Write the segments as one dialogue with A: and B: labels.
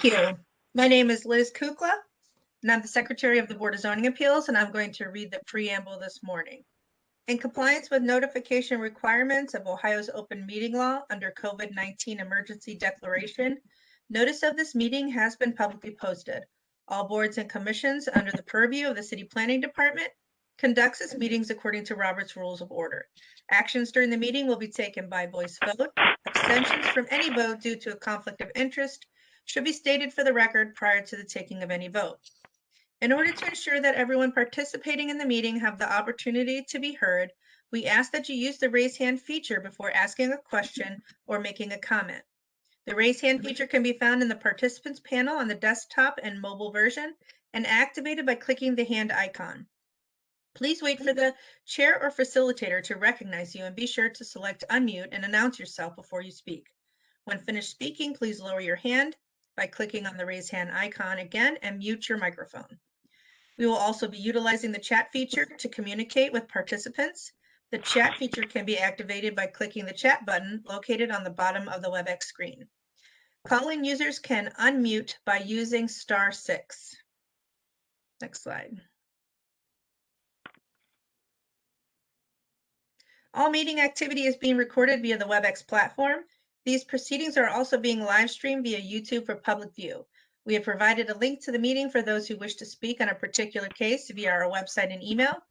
A: Thank you. My name is Liz Kukla, and I'm the Secretary of the Board of Zoning Appeals, and I'm going to read the preamble this morning. In compliance with notification requirements of Ohio's open meeting law under COVID-19 emergency declaration, notice of this meeting has been publicly posted. All boards and commissions under the purview of the City Planning Department conducts its meetings according to Robert's Rules of Order. Actions during the meeting will be taken by voice vote. Abstentions from any vote due to a conflict of interest should be stated for the record prior to the taking of any vote. In order to ensure that everyone participating in the meeting have the opportunity to be heard, we ask that you use the raise hand feature before asking a question or making a comment. The raise hand feature can be found in the participants panel on the desktop and mobile version and activated by clicking the hand icon. Please wait for the chair or facilitator to recognize you and be sure to select unmute and announce yourself before you speak. When finished speaking, please lower your hand by clicking on the raise hand icon again and mute your microphone. We will also be utilizing the chat feature to communicate with participants. The chat feature can be activated by clicking the chat button located on the bottom of the WebEx screen. Call-in users can unmute by using *6. Next slide. All meeting activity is being recorded via the WebEx platform. These proceedings are also being live streamed via YouTube for public view. We have provided a link to the meeting for those who wish to speak on a particular case via our website and email.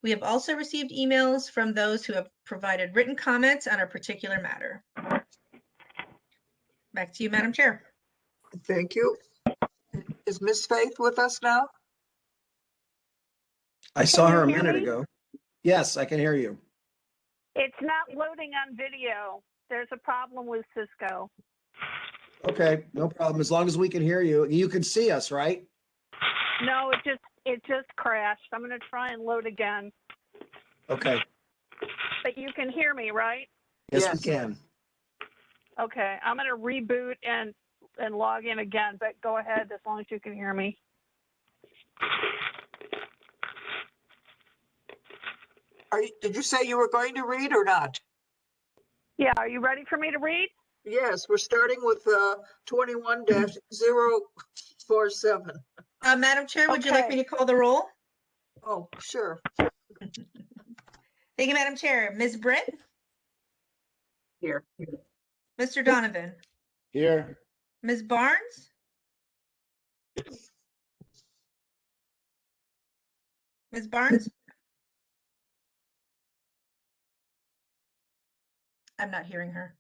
A: We have also received emails from those who have provided written comments on a particular matter. Back to you, Madam Chair.
B: Thank you. Is Ms. Faith with us now?
C: I saw her a minute ago. Yes, I can hear you.
D: It's not loading on video. There's a problem with Cisco.
C: Okay, no problem. As long as we can hear you. You can see us, right?
D: No, it just crashed. I'm going to try and load again.
C: Okay.
D: But you can hear me, right?
C: Yes,
B: Yes.
C: we can.
D: Okay, I'm going to reboot and log in again, but go ahead as long as you can hear me.
B: Did you say you were going to read or not?
D: Yeah, are you ready for me to read?
B: Yes, we're starting with 21-047.
A: Madam Chair, would you like me to call the roll?
B: Oh, sure.
A: Thank you, Madam Chair. Ms. Britt?
B: Here.
A: Mr. Donovan?
E: Here.
A: Ms. Barnes? Ms. Barnes? I'm not hearing her.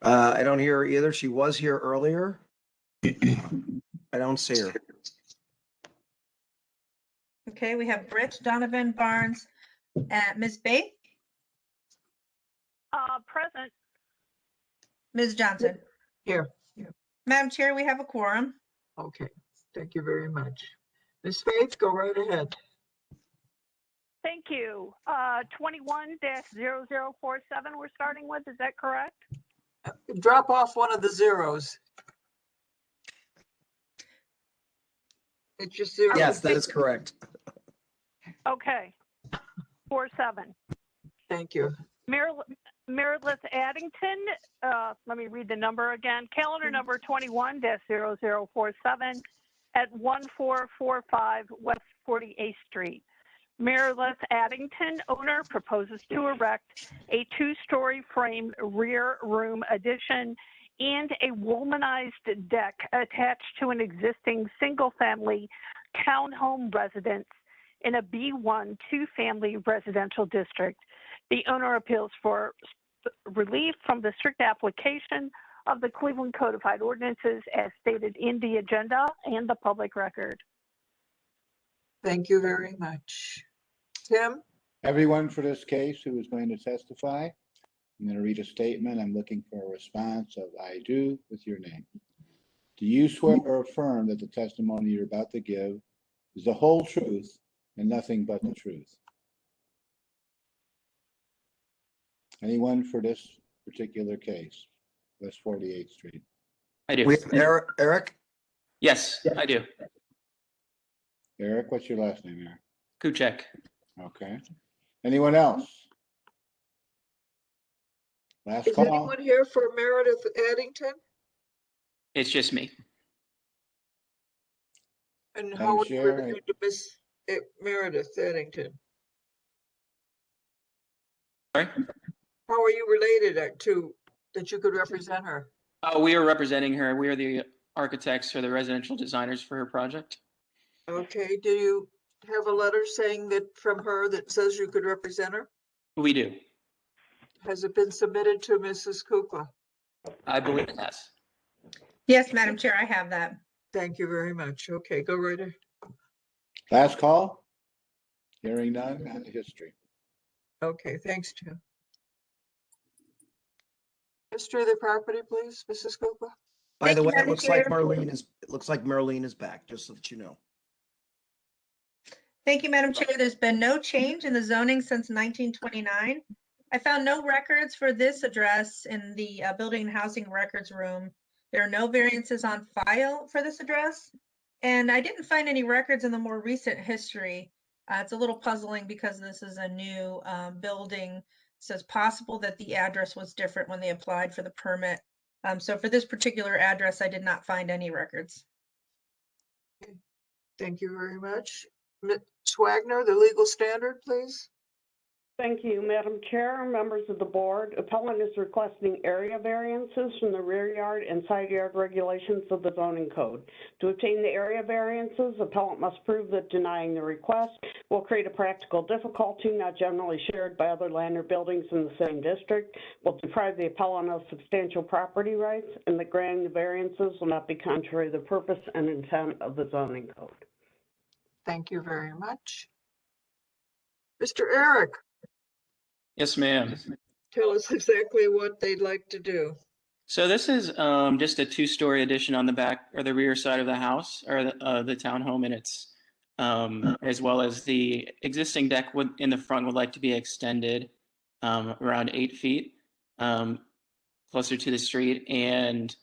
C: I don't hear her either. She was here earlier. I don't see her.
A: Okay, we have Britt, Donovan, Barnes, Ms. Bay,
D: Present.
A: Ms. Johnson.
B: Here.
A: Madam Chair, we have a quorum.
B: Okay, thank you very much. Ms. Faith, go right ahead.
D: Thank you. 21-0047 we're starting with, is that correct?
B: Drop off one of the zeros. It's just zero.
C: Yes, that is correct.
D: Okay. 47.
B: Thank you.
D: Meredith Addington, let me read the number again. Calendar number 21-0047 at 1445 West 48th Street. Meredith Addington, owner, proposes to erect a two-story framed rear room addition and a womanized deck attached to an existing single-family townhome residence in a B1 two-family residential district. The owner appeals for relief from the strict application of the Cleveland Codified Ordinances as stated in the agenda and the public record.
B: Thank you very much. Tim?
E: Everyone for this case who is going to testify, I'm going to read a statement. I'm looking for a response of I do with your name. Do you swear or affirm that the testimony you're about to give is the whole truth and nothing but the truth? Anyone for this particular case, West 48th Street?
F: I do.
C: We have Eric?
F: Yes, I do.
E: Eric, what's your last name, Eric?
F: Kuchek.
E: Okay. Anyone else? Last
B: Is
E: call.
B: anyone here for Meredith Addington?
F: It's just me.
B: And
E: Madam
B: how are you
E: Chair,
B: related to Miss Meredith Addington?
F: Sorry?
B: How are you related to, that you could represent her?
F: We are representing her. We are the architects or the residential designers for her project.
B: Okay, do you have a letter saying that from her that says you could represent her?
F: We do.
B: Has it been submitted to Mrs. Kukla?
F: I believe it has.
A: Yes, Madam Chair, I have that.
B: Thank you very much. Okay, go right ahead.
E: last call? Hearing none on the history.
B: Okay, thanks, Jim. History of the property, please, Mrs. Kukla.
C: By
A: Thank
C: the
A: you,
C: way, it
A: Madam
C: looks like
A: Chair.
C: Marlene is back, just so that you know.
A: Thank you, Madam Chair. There's been no change in the zoning since 1929. I found no records for this address in the Building and Housing Records Room. There are no variances on file for this address. And I didn't find any records in the more recent history. It's a little puzzling because this is a new building. So it's possible that the address was different when they applied for the permit. So for this particular address, I did not find any records.
B: Thank you very much. Ms. Wagner, the legal standard, please.
G: Thank you, Madam Chair, members of the board. Appellant is requesting area variances from the rear yard and side yard regulations of the zoning code. To obtain the area variances, appellant must prove that denying the request will create a practical difficulty not generally shared by other land or buildings in the same district, will deprive the appellant of substantial property rights, and that granting the variances will not be contrary to the purpose and intent of the zoning code.
B: Thank you very much. Mr. Eric,
F: Yes, ma'am.
B: tell us exactly what they'd like to do.
F: So this is just a two-story addition on the back or the rear side of the house or the townhome, and it's as well as the existing deck in the front would like to be extended around 8 feet closer to the street, and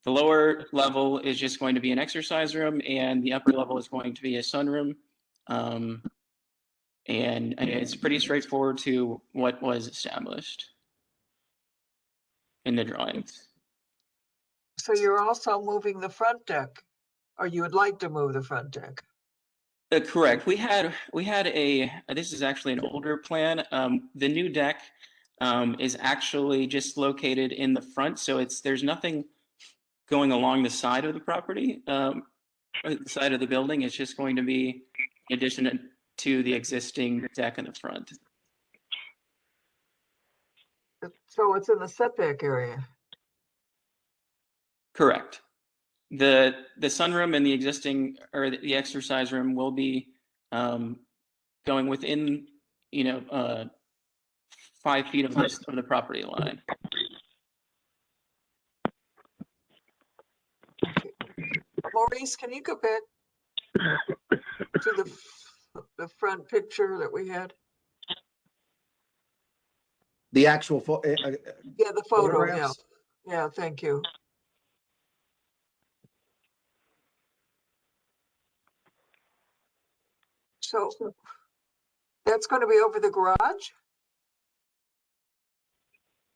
F: the lower level is just going to be an exercise room, and the upper level is going to be a sunroom. And it's pretty straightforward to what was established in the drawings.
B: So you're also moving the front deck, or you would like to move the front deck?
F: Correct. We had this is actually an older plan. The new deck is actually just located in the front, so there's nothing going along the side of the property, or the side of the building. It's just going to be in addition to the existing deck in the front.
B: So it's in the setback area.
F: Correct. The sunroom and the existing or the exercise room will be going within 5 feet of the property line.
B: Okay. Maurice, can you go back to the front picture that we had?
C: The actual,
B: Yeah, the photo, yeah.
C: photographs?
B: Yeah, thank you. So that's going to be over the garage?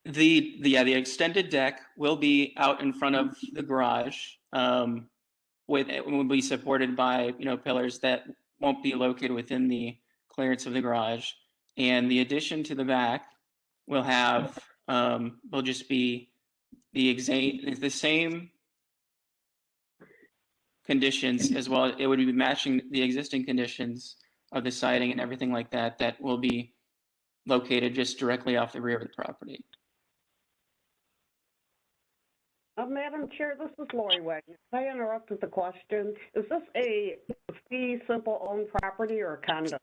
F: The extended deck will be out in front of the garage. It will be supported by pillars that won't be located within the clearance of the garage, and the addition to the back will just be the same conditions as well. It would be matching the existing conditions of the siding and everything like that that will be located just directly off the rear of the property.
G: Madam Chair, this is Lori Wagner. I interrupted the question. Is this a fee simple owned property or a condo?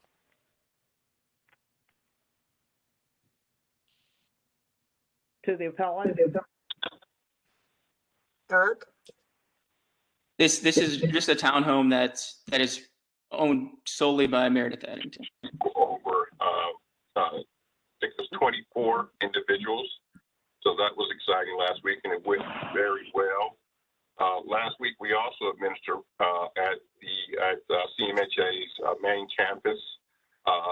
G: To the appellant?
B: Eric?
F: This is just a townhome that is owned solely by Meredith Addington.
H: Over, I think it was 24 individuals. So that was exciting last week, and it went very well. Last week, we also administered at CMHA's main campus.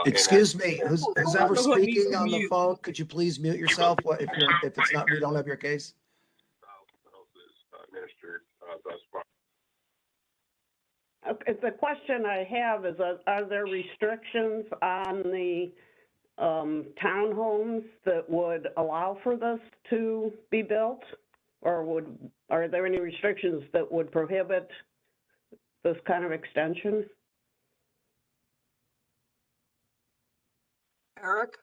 C: Excuse me, who's ever speaking on the phone? Could you please mute yourself? If it's not, we don't have your case.
H: Administered thus far.
G: Okay, the question I have is, are there restrictions on the townhomes that would allow for this to be built? Or are there any restrictions that would prohibit this kind of extension?
B: Eric?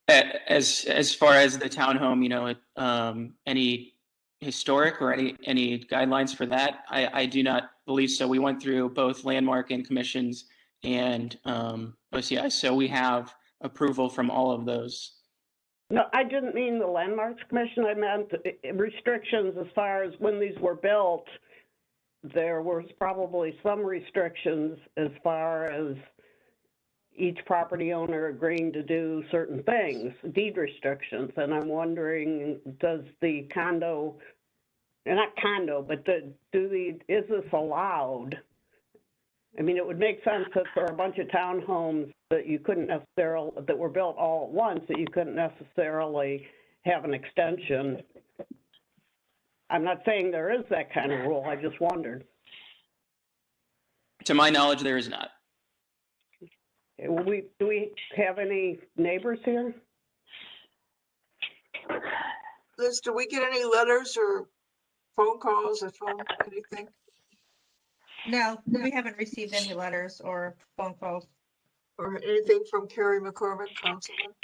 F: As far as the townhome, any historic or any guidelines for that, I do not believe so. We went through both landmark and commissions and OCI, so we have approval from all of those.
G: No, I didn't mean the Landmarks Commission. I meant restrictions as far as when these were built. There was probably some restrictions as far as each property owner agreeing to do certain things, deed restrictions. And I'm wondering, does the condo, not condo, but is this allowed? I mean, it would make sense that for a bunch of townhomes that you couldn't necessarily, that were built all at once, that you couldn't necessarily have an extension. I'm not saying there is that kind of rule. I just wondered.
F: To my knowledge, there is not.
G: Do we have any neighbors here?
B: Liz, do we get any letters or phone calls at home, anything?
A: No, we haven't received any letters or phone calls.
B: Or anything from Carrie McCormick, Councilman?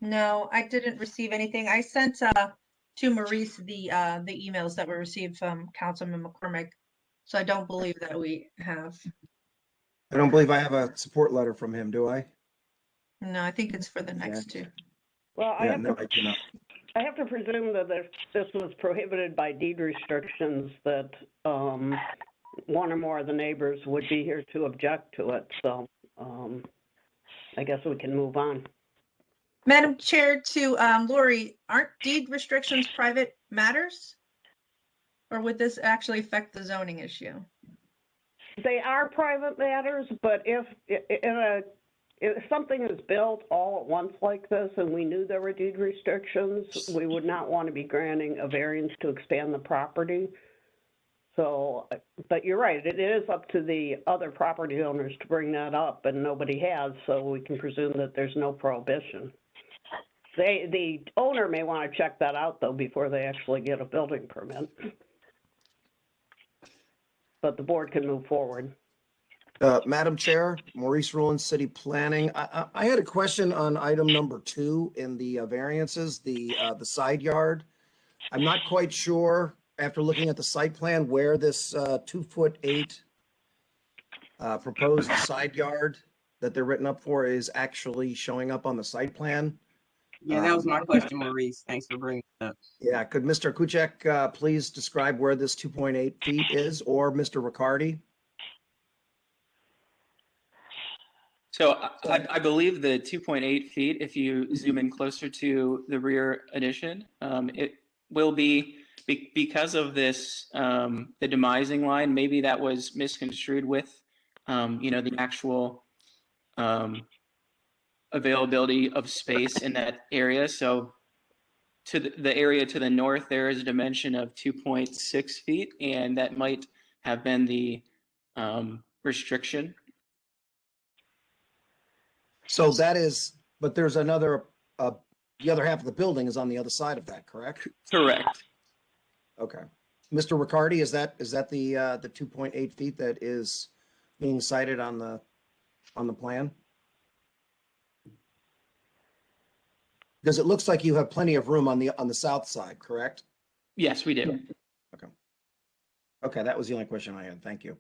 A: No, I didn't receive anything. I sent to Maurice the emails that were received from Councilman McCormick. So I don't believe that we have.
C: I don't believe I have a support letter from him, do I?
A: No, I think it's for the next two.
G: Well,
C: Yeah, no, I do not.
G: I have to presume that if this was prohibited by deed restrictions, that one or more of the neighbors would be here to object to it. So I guess we can move on.
A: Madam Chair, to Lori, aren't deed restrictions private matters? Or would this actually affect the zoning issue?
G: They are private matters, but if something is built all at once like this and we knew there were deed restrictions, we would not want to be granting a variance to expand the property. So, but you're right, it is up to the other property owners to bring that up, and nobody has, so we can presume that there's no prohibition. The owner may want to check that out, though, before they actually get a building permit. But the board can move forward.
C: Madam Chair, Maurice Rowland, City Planning. I had a question on item number 2 in the variances, the side yard. I'm not quite sure, after looking at the site plan, where this 2'8" proposed side yard that they're written up for is actually showing up on the site plan.
I: Yeah, that was my question, Maurice. Thanks for bringing it up.
C: Yeah, could Mr. Kuchek please describe where this 2.8 feet is, or Mr. Riccardi?
F: So I believe the 2.8 feet, if you zoom in closer to the rear addition, it will be because of this, the demising line, maybe that was misconstrued with, the actual availability of space in that area. So to the area to the north, there is a dimension of 2.6 feet, and that might have been the restriction.
C: So that is, but there's another, the other half of the building is on the other side of that, correct?
F: Correct.
C: Okay. Mr. Riccardi, is that the 2.8 feet that is being cited on the plan? Because it looks like you have plenty of room on the south side, correct?
F: Yes, we do.
C: Okay, that was the only question I had. Thank you.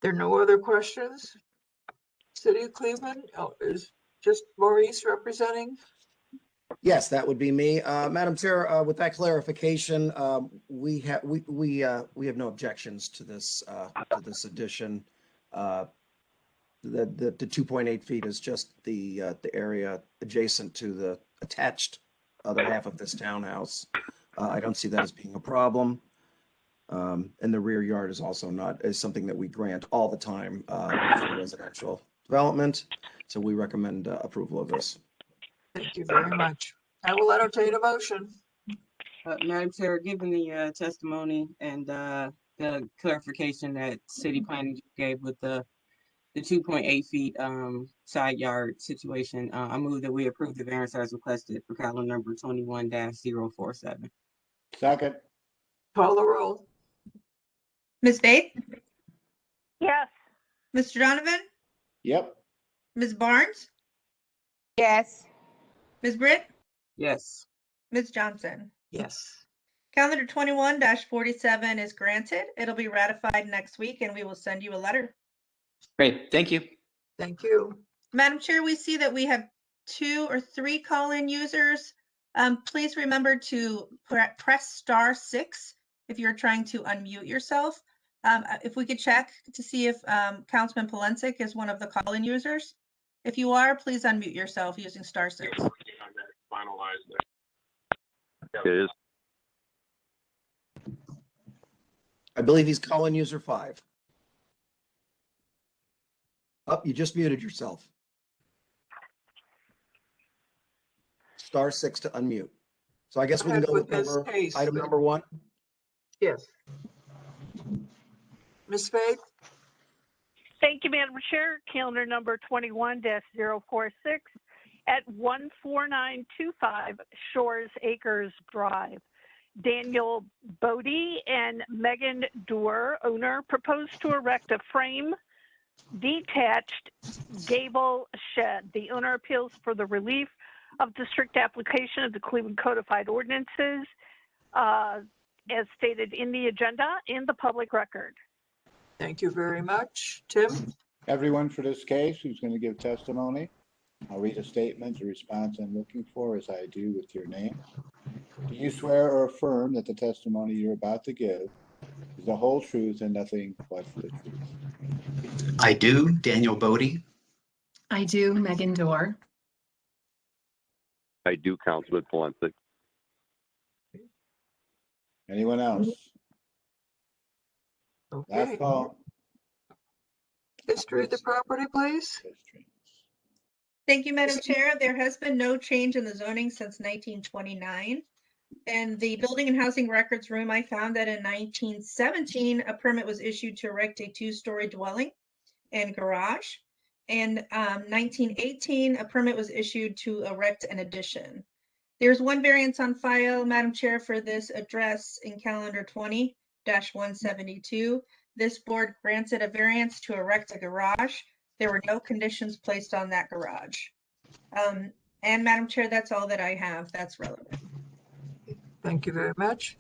B: There are no other questions? City of Cleveland, is just Maurice representing?
C: Yes, that would be me. Madam Chair, with that clarification, we have no objections to this addition. The 2.8 feet is just the area adjacent to the attached other half of this townhouse. I don't see that as being a problem. And the rear yard is also is something that we grant all the time for residential development. So we recommend approval of this.
B: Thank you very much. I will entertain a motion.
I: Madam Chair, given the testimony and the clarification that city planning gave with the 2.8 feet side yard situation. I move that we approve the variance as requested for calendar number 21-047.
E: Second,
B: Call the roll.
A: Ms. Faith,
D: Yes.
A: Mr. Donovan,
E: yep,
A: Ms. Barnes,
J: yes,
A: Ms. Britt,
I: Yes.
A: Ms. Johnson.
B: Yes.
A: Calendar 21-47 is granted. It'll be ratified next week and we will send you a letter.
F: Great, thank you.
B: Thank you.
A: Madam Chair, we see that we have 2 or 3 call-in users. Please remember to press *6 if you're trying to unmute yourself. If we could check to see if Councilman Polensek is one of the call-in users. If you are, please unmute yourself using *6.
H: Finalize that.
K: It is.
C: I believe he's calling user 5. Oh, you just muted yourself. *6 to unmute. So I guess we can
B: Ahead
C: go with
B: with this case,
C: item
B: but-
C: number 1.
B: Yes. Ms. Faith?
D: Thank you, Madam Chair. Calendar number 21-046 at 14925 Shores Acres Drive. Daniel Bodie and Megan Doerr, owner, propose to erect a frame detached gable shed. The owner appeals for the relief of the strict application of the Cleveland Codified Ordinances as stated in the agenda in the public record.
B: Thank you very much. Tim?
E: everyone for this case who's going to give testimony. I'll read a statement. The response I'm looking for as I do with your name. Do you swear or affirm that the testimony you're about to give is the whole truth and nothing but the truth?
L: I do, Daniel Bodie.
J: I do, Megan Doerr.
K: I do, Councilman Polensek.
E: Anyone else? Last
B: Okay.
E: call.
B: History of the property, please.
E: History.
A: Thank you, Madam Chair. There has been no change in the zoning since 1929. And the Building and Housing Records Room, I found that in 1917, a permit was issued to erect a 2-story dwelling and garage. And 1918, a permit was issued to erect an addition. There's one variance on file, Madam Chair, for this address in calendar 20-172. This board granted a variance to erect a garage. There were no conditions placed on that garage. And Madam Chair, that's all that I have that's relevant.
B: Thank you very much.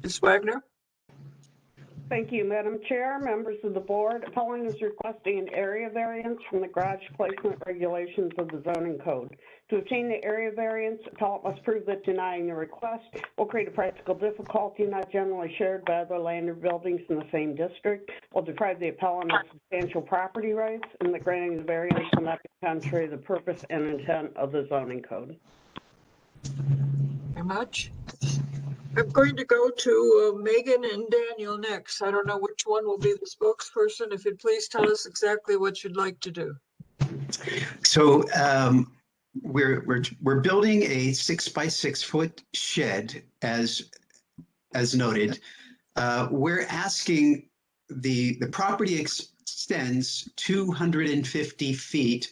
B: Ms. Wagner?
G: Thank you, Madam Chair, members of the board. Appellant is requesting an area variance from the garage placement regulations of the zoning code. To obtain the area variance, appellant must prove that denying the request will create a practical difficulty not generally shared by other land or buildings in the same district, will deprive the appellant of substantial property rights, and the granting the variance will not be contrary to the purpose and intent of the zoning code.
B: Very much. I'm going to go to Megan and Daniel next. I don't know which one will be the spokesperson. If you'd please tell us exactly what you'd like to do.
L: So we're building a 6-by-6 foot shed as noted. We're asking the property extends 250 feet.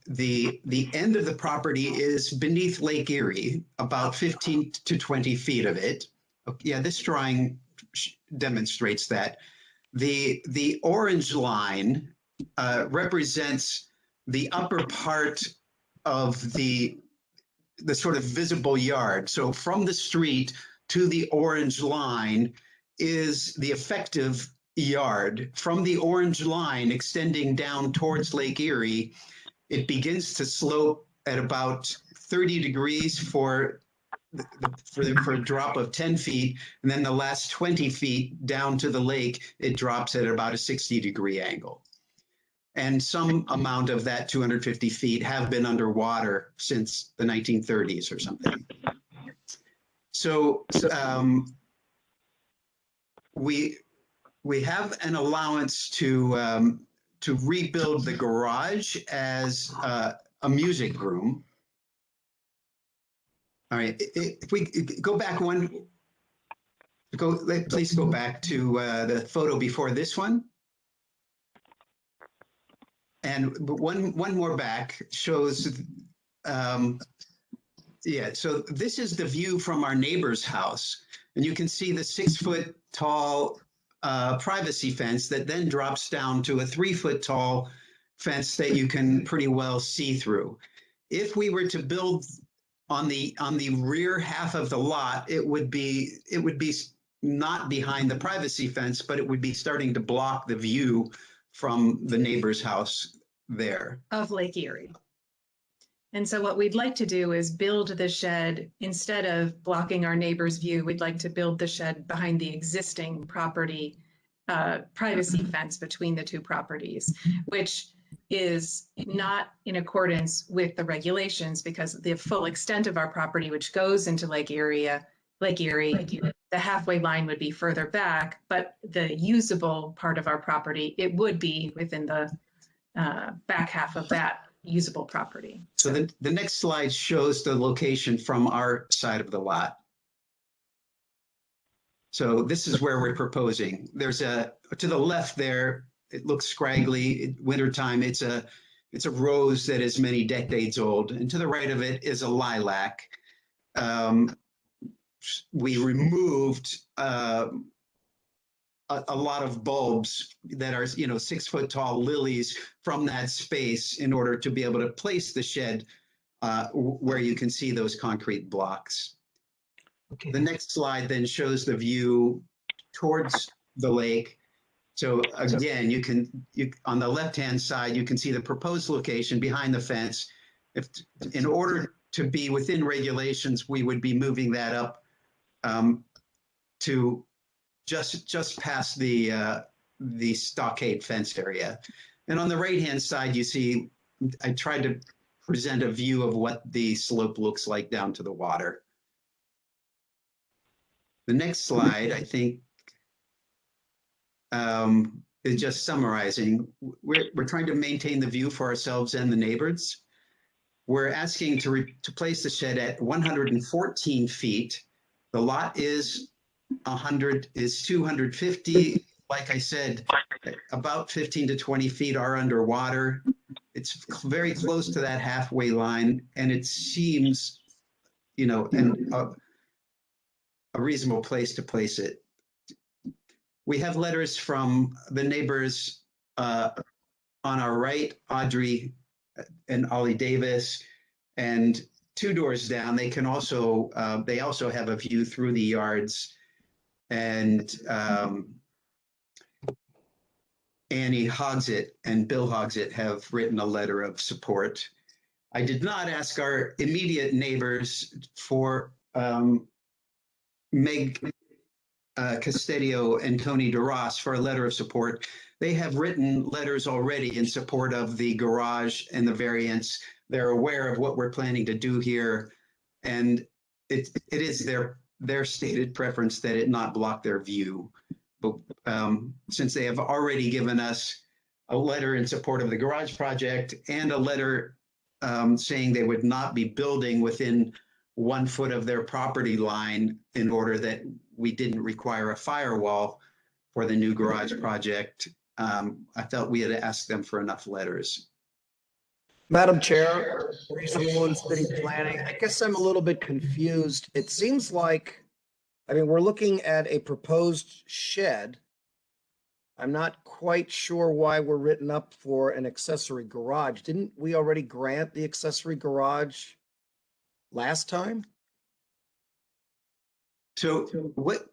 L: The end of the property is beneath Lake Erie, about 15 to 20 feet of it. Yeah, this drawing demonstrates that. The orange line represents the upper part of the sort of visible yard. So from the street to the orange line is the effective yard. From the orange line extending down towards Lake Erie, it begins to slope at about 30 degrees for a drop of 10 feet. And then the last 20 feet down to the lake, it drops at about a 60-degree angle. And some amount of that 250 feet have been underwater since the 1930s or something. So we have an allowance to rebuild the garage as a music room. All right, if we go back one, please go back to the photo before this one. And one more back shows, yeah, so this is the view from our neighbor's house. And you can see the 6-foot tall privacy fence that then drops down to a 3-foot tall fence that you can pretty well see through. If we were to build on the rear half of the lot, it would be not behind the privacy fence, but it would be starting to block the view from the neighbor's house there.
J: Of Lake Erie. And so what we'd like to do is build the shed, instead of blocking our neighbor's view, we'd like to build the shed behind the existing property privacy fence between the two properties, which is not in accordance with the regulations, because the full extent of our property, which goes into Lake Erie, the halfway line would be further back, but the usable part of our property, it would be within the back half of that usable property.
L: So the next slide shows the location from our side of the lot. So this is where we're proposing. There's to the left there, it looks scraggly, wintertime, it's a rose that is many decades old. And to the right of it is a lilac. We removed a lot of bulbs that are, 6-foot tall lilies from that space in order to be able to place the shed where you can see those concrete blocks. Okay. The next slide then shows the view towards the lake. So again, on the left-hand side, you can see the proposed location behind the fence. In order to be within regulations, we would be moving that up to just past the stockade fence area. And on the right-hand side, you see, I tried to present a view of what the slope looks like down to the water. The next slide, I think, is just summarizing. We're trying to maintain the view for ourselves and the neighbors. We're asking to place the shed at 114 feet. The lot is 250. Like I said, about 15 to 20 feet are underwater. It's very close to that halfway line, and it seems, a reasonable place to place it. We have letters from the neighbors on our right, Audrey and Ollie Davis, and 2 doors down. They also have a view through the yards, and Annie Hogsett and Bill Hogsett have written a letter of support. I did not ask our immediate neighbors for Meg Castedio and Tony DeRoss for a letter of support. They have written letters already in support of the garage and the variance. They're aware of what we're planning to do here, and it is their stated preference that it not block their view. But since they have already given us a letter in support of the garage project and a letter saying they would not be building within 1 foot of their property line in order that we didn't require a firewall for the new garage project, I felt we had to ask them for enough letters.
C: Madam Chair, Reasonable and City Planning, I guess I'm a little bit confused. It seems like, we're looking at a proposed shed. I'm not quite sure why we're written up for an accessory garage. Didn't we already grant the accessory garage last time?
L: So what,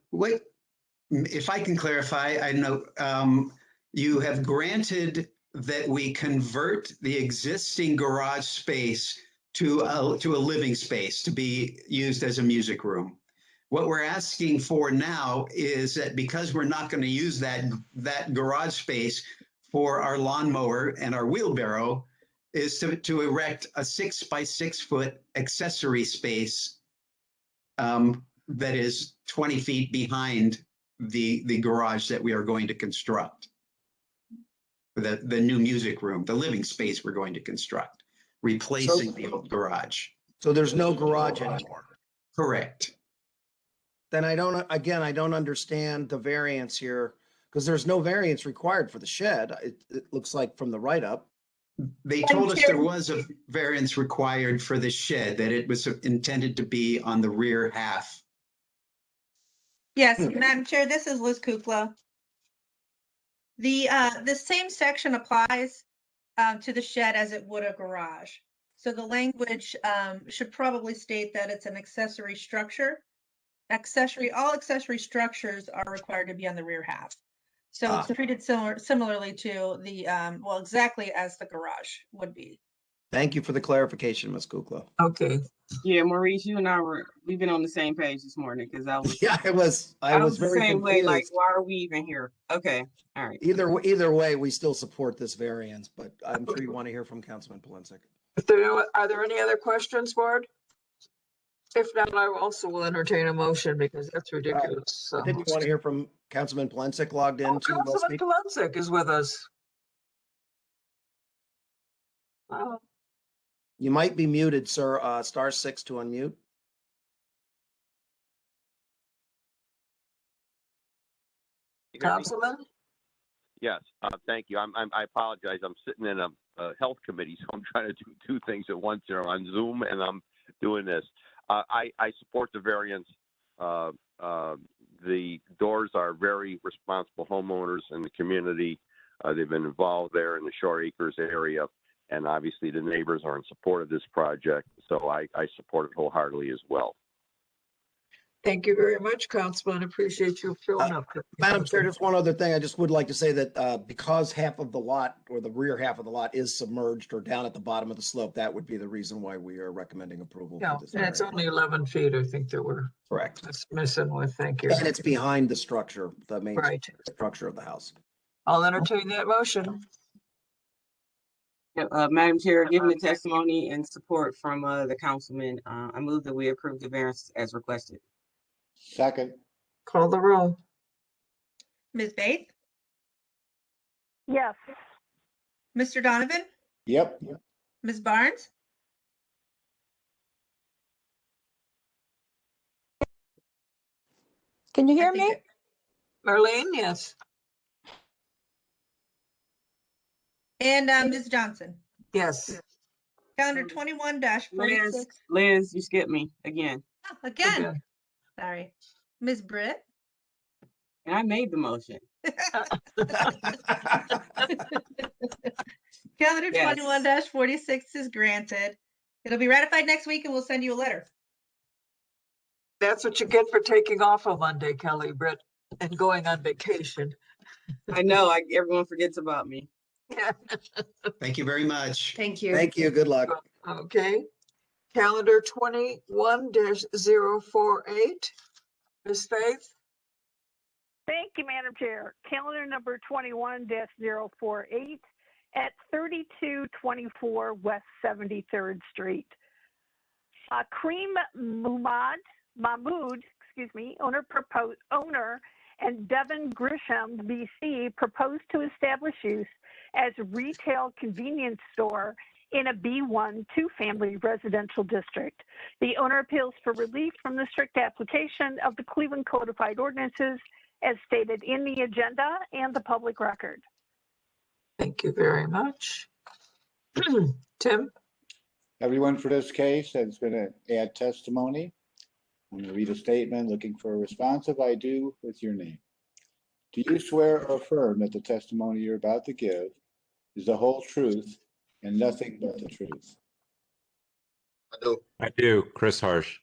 L: if I can clarify, I know you have granted that we convert the existing garage space to a living space to be used as a music room. What we're asking for now is that because we're not going to use that garage space for our lawnmower and our wheelbarrow, is to erect a 6 by 6 foot accessory space that is 20 feet behind the garage that we are going to construct. The new music room, the living space we're going to construct, replacing the old garage.
C: So there's no garage anymore?
L: Correct.
C: then I don't understand the variance here, because there's no variance required for the shed. It looks like from the write-up.
L: They told us there was a variance required for the shed, that it was intended to be on the rear half.
A: Yes, Madam Chair, this is Liz Kukla. The same section applies to the shed as it would a garage. So the language should probably state that it's an accessory structure. All accessory structures are required to be on the rear half. So it's treated similarly to the, well, exactly as the garage would be.
C: Thank you for the clarification, Ms. Kukla.
B: Okay,
I: Yeah, Maurice, you and we've been on the same page this morning because I was
C: Yeah, I was
I: the
C: very
I: same way, like,
C: confused.
I: why are we even here? Okay, all right.
C: Either way, we still support this variance, but I'm sure you want to hear from Councilman Polensek.
B: are there any other questions, board? If not, I also will entertain a motion because that's ridiculous.
C: I think we want to hear from Councilman Polensek logged in to
B: Councilman
C: speak.
B: Polensek is with us. Oh,
C: You might be muted, sir. *6 to unmute.
B: Councilman?
K: Yes, thank you. I apologize. I'm sitting in a health committee, so I'm trying to do two things at once here on Zoom, and I'm doing this. I support the variance. The Doors are very responsible homeowners in the community. They've been involved there in the Shore Acres area, and obviously the neighbors are in support of this project, so I support it wholeheartedly as well.
B: Thank you very much, Councilman. Appreciate you filling up.
C: Madam Chair, just one other thing. I just would like to say that because half of the lot or the rear half of the lot is submerged or down at the bottom of the slope, that would be the reason why we are recommending approval.
B: Yeah,
C: For this
B: and it's
C: variance.
B: only 11 feet, I think that we're
C: Correct.
B: missing with. Thank you.
C: And it's behind the structure, the main
B: Right.
C: structure of the house.
B: I'll entertain that motion.
I: Madam Chair, given the testimony and support from the councilman, I move that we approve the variance as requested.
E: Second,
B: Call the roll.
A: Ms. Bates,
D: Yes.
A: Mr. Donovan,
E: yep,
A: Ms. Barnes,
M: Can you
A: I
M: hear
A: think
M: me?
A: it-
B: Marlene, yes.
A: and Ms. Johnson.
B: Yes.
A: Calendar 21-46.
I: Liz, you skipped me again.
A: Oh, again. Sorry. Ms. Britt.
I: And I made the motion.
A: Calendar
I: Yes.
A: 21-46 is granted. It'll be ratified next week and we'll send you a letter.
B: That's what you get for taking off on Monday, Kelly, Britt, and going on vacation.
I: I know, everyone forgets about me.
B: Yeah.
L: Thank you very much.
J: Thank you.
C: Thank you. Good luck.
B: Okay. Calendar 21-048. Ms. Faith?
D: Thank you, Madam Chair. Calendar number 21-048 at 3224 West 73rd Street. Kareem Mahmood, owner and Devin Grisham, BC, proposed to establish use as a retail convenience store in a B1 two-family residential district. The owner appeals for relief from the strict application of the Cleveland Codified Ordinances as stated in the agenda and the public record.
B: Thank you very much. Tim?
E: Everyone for this case is going to add testimony. I'm going to read a statement looking for a responsive I do with your name. Do you swear or affirm that the testimony you're about to give is the whole truth and nothing but the truth?
N: I do. Chris Harsh.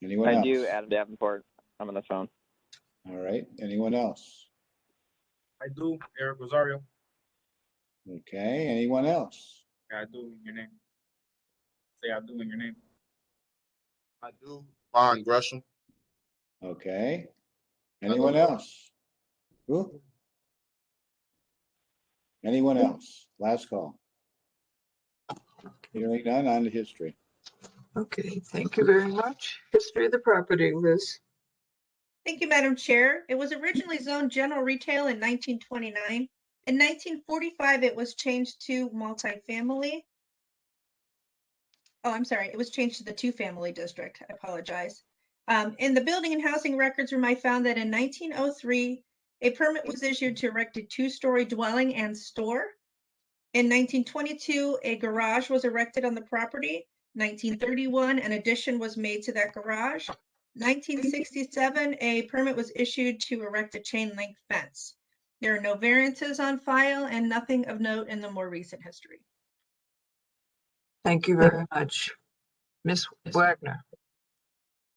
E: Anyone else?
O: I do, Adam Davenport. I'm on the phone.
E: All right. Anyone else?
P: I do, Eric Rosario.
E: Okay. Anyone else?
P: I do in your name. Say I do in your name.
Q: I do, Vaughn Gresham.
E: Okay. Anyone else? Who? Anyone else? Last call. Hearing none, on to history.
B: Okay, thank you very much. History of the property, Liz.
A: Thank you, Madam Chair. It was originally zoned general retail in 1929. In 1945, it was changed to multifamily. Oh, I'm sorry, it was changed to the two-family district. I apologize. In the building and housing records room, I found that in 1903, a permit was issued to erect a two-story dwelling and store. In 1922, a garage was erected on the property. 1931, an addition was made to that garage. 1967, a permit was issued to erect a chain link fence. There are no variances on file and nothing of note in the more recent history.
B: Thank you very much. Ms. Wagner.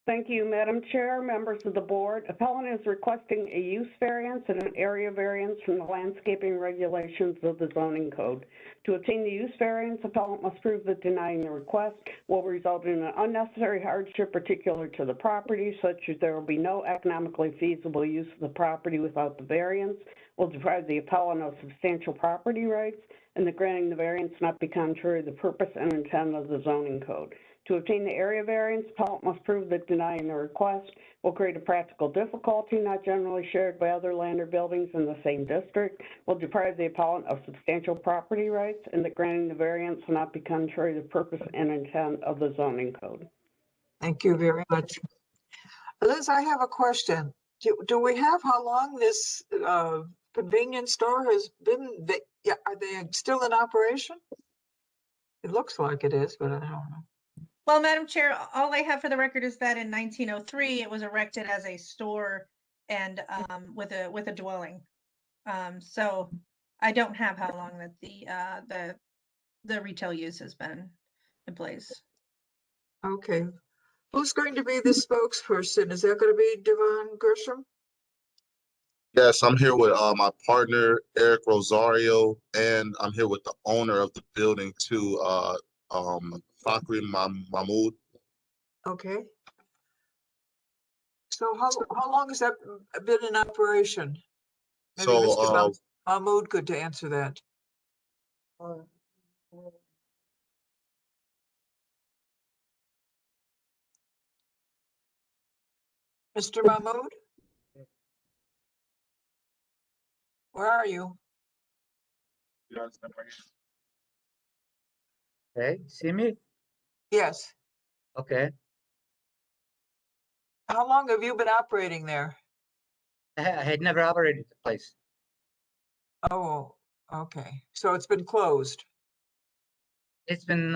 G: Thank you, Madam Chair, members of the board. Appellant is requesting a use variance and an area variance from the landscaping regulations of the zoning code. To obtain the use variance, appellant must prove that denying the request will result in an unnecessary hardship particular to the property, such as there will be no economically feasible use of the property without the variance, will deprive the appellant of substantial property rights, and the granting the variance not be contrary to the purpose and intent of the zoning code. To obtain the area variance, appellant must prove that denying the request will create a practical difficulty not generally shared by other land or buildings in the same district, will deprive the appellant of substantial property rights, and that granting the variance will not be contrary to the purpose and intent of the zoning code.
B: Thank you very much. Liz, I have a question. Do we have how long this convenience store has been? Are they still in operation? It looks like it is, but I don't know.
A: Well, Madam Chair, all I have for the record is that in 1903, it was erected as a store and with a dwelling. So I don't have how long that the retail use has been in place.
B: Okay. Who's going to be the spokesperson? Is that going to be Devon Grisham?
Q: Yes, I'm here with my partner, Eric Rosario, and I'm here with the owner of the building too, Fakri Mahmood.
B: Okay. So how long has that been in operation? Maybe Mr. Mahmood could answer that. Mr. Mahmood? Where are you?
M: Okay, see me?
B: Yes.
M: Okay.
B: How long have you been operating there?
M: I had never operated the place.
B: Oh, okay. So it's been closed.
M: It's been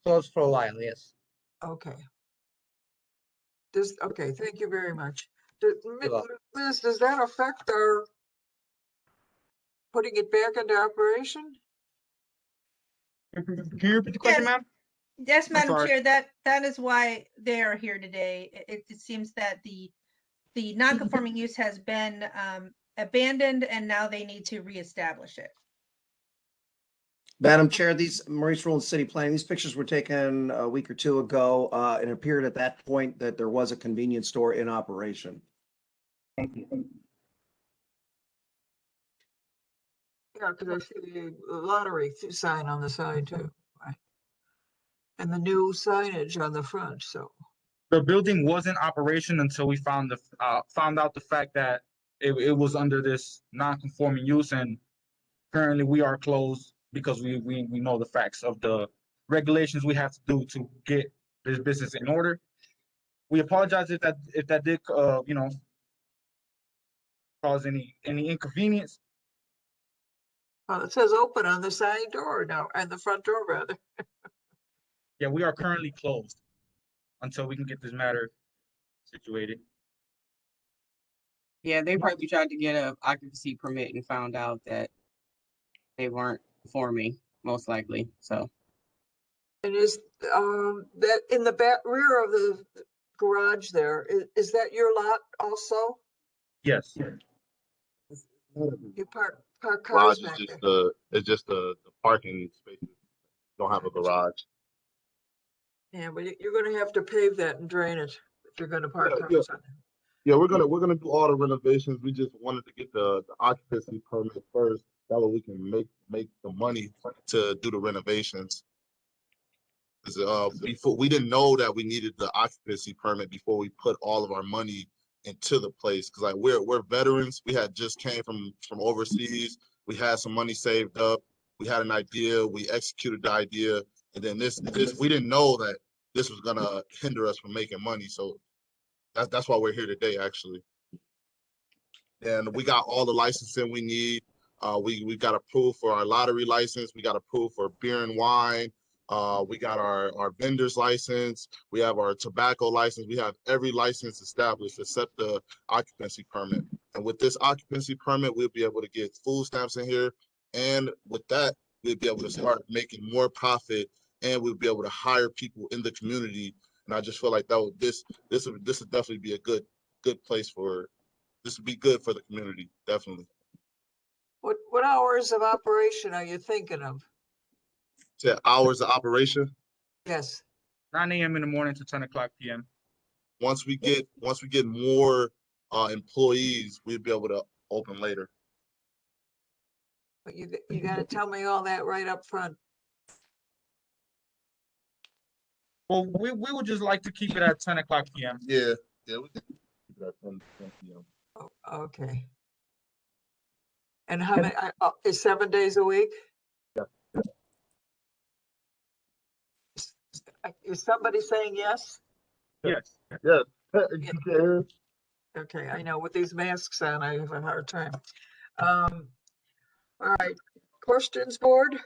M: closed for a while, yes.
B: Okay. Okay, thank you very much. Liz, does that affect our putting it back into operation?
P: Can you repeat the question, ma'am?
A: Yes, Madam
P: sorry.
A: Chair, that is why they are here today. It seems that the non-conforming use has been abandoned and now they need to reestablish it.
C: Madam Chair, these Maurice Rule and City Planning, these pictures were taken a week or two ago. It appeared at that point that there was a convenience store in operation.
M: Thank you.
B: Yeah, because I see the lottery sign on the side too. Right. And the new signage on the front, so.
P: The building was in operation until we found out the fact that it was under this non-conforming use, and currently we are closed because we know the facts of the regulations we have to do to get this business in order. We apologize if that did cause any inconvenience.
B: Well, it says open on the side door now, and the front door rather.
P: Yeah, we are currently closed until we can get this matter situated.
I: Yeah, they probably tried to get a occupancy permit and found out that they weren't conforming, most likely, so.
B: And is that in the back rear of the garage there, is that your lot also?
P: Yes.
B: You park cars
Q: Garage
B: back
Q: is
B: there?
Q: just the parking spaces. Don't have a garage.
B: Yeah, but you're gonna have to pave that and drain it if you're gonna park
Q: Yeah,
B: cars on it.
Q: Yeah, we're gonna do all the renovations. We just wanted to get the occupancy permit first. That way we can make the money to do the renovations. Before we didn't know that we needed the occupancy permit before we put all of our money into the place. Cause like we're veterans. We had just came from overseas. We had some money saved up. We had an idea. We executed the idea, And then this we didn't know that this was gonna hinder us from making money. So that's why we're here today, actually. And we got all the licensing we need. We got approved for our lottery license. We got approved for beer and wine. We got our vendor's license. We have our tobacco license. We have every license established except the occupancy permit. And with this occupancy permit, we'll be able to get food stamps in here. And with that, we'll be able to start making more profit, and we'll be able to hire people in the community. And I just feel like this would definitely be a good place for. This would be good for the community, definitely.
B: What hours of operation are you thinking of?
Q: To hours of operation.
B: Yes.
P: 9 a.m. in the morning to 10 o'clock p.m.
Q: Once we get more employees, we'll be able to open later.
B: But you got to tell me all that right up front.
P: Well, we would just like to keep it at 10 o'clock p.m.
Q: Yeah, we can keep it at 10 p.m.
B: Oh, okay. And how many? Is 7 days a week?
Q: Yeah.
B: Is somebody saying yes?
P: Yes.
Q: Yes.
B: Okay, I know with these masks on, I have a hard time. All right, questions, board?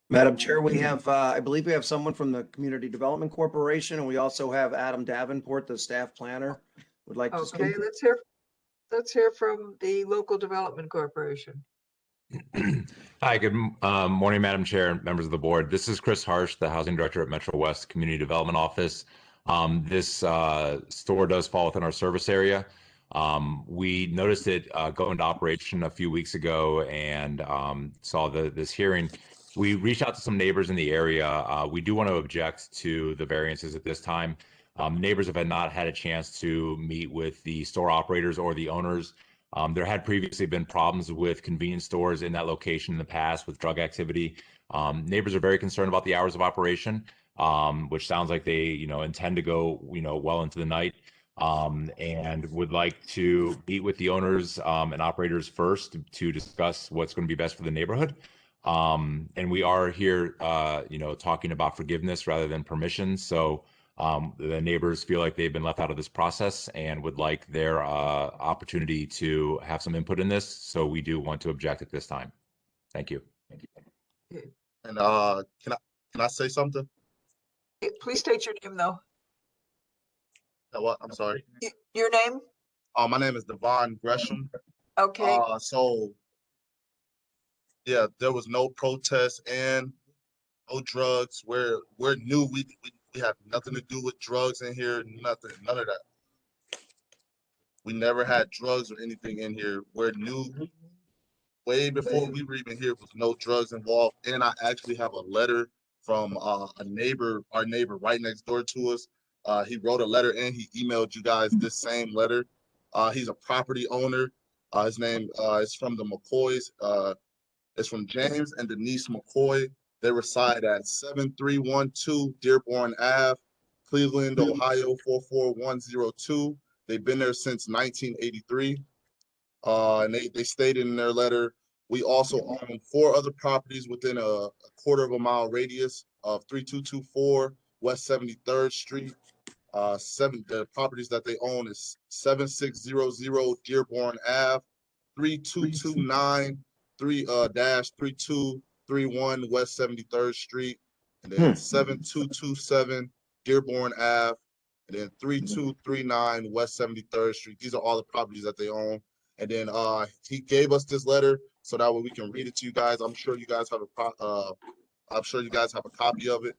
C: Madam Chair, we have, I believe we have someone from the Community Development Corporation, and we also have Adam Davenport, the staff planner, would like to
B: Okay,
C: speak.
B: let's hear from the Local Development Corporation.
N: Hi, good morning, Madam Chair and members of the board. This is Chris Harsh, the Housing Director at Metro West Community Development Office. This store does fall within our service area. We noticed it go into operation a few weeks ago and saw this hearing. We reached out to some neighbors in the area. We do want to object to the variances at this time. Neighbors have not had a chance to meet with the store operators or the owners. There had previously been problems with convenience stores in that location in the past with drug activity. Neighbors are very concerned about the hours of operation, which sounds like they, intend to go, well into the night, and would like to meet with the owners and operators first to discuss what's going to be best for the neighborhood. And we are here, talking about forgiveness rather than permission. So the neighbors feel like they've been left out of this process and would like their opportunity to have some input in this. So we do want to object at this time. Thank you.
Q: And can I say something?
B: Please state your name, though.
Q: What? I'm sorry.
B: Your name?
Q: My name is Devon Gresham.
B: Okay.
Q: So yeah, there was no protest and no drugs. We're new. We have nothing to do with drugs in here. Nothing. None of that. We never had drugs or anything in here. We're new. Way before we were even here was no drugs involved. And I actually have a letter from our neighbor right next door to us. He wrote a letter and he emailed you guys this same letter. He's a property owner. His name is from the McCoys. It's from James and Denise McCoy. They reside at 7312 Dearborn Ave, Cleveland, Ohio 44102. They've been there since 1983. And they stated in their letter, we also own 4 other properties within a quarter of a mile radius of 3224 West 73rd Street. The properties that they own is 7600 Dearborn Ave, 3229 3231 West 73rd Street, and then 7227 Dearborn Ave, and then 3239 West 73rd Street. These are all the properties that they own. And then he gave us this letter so that way we can read it to you guys. I'm sure you guys have a copy of it.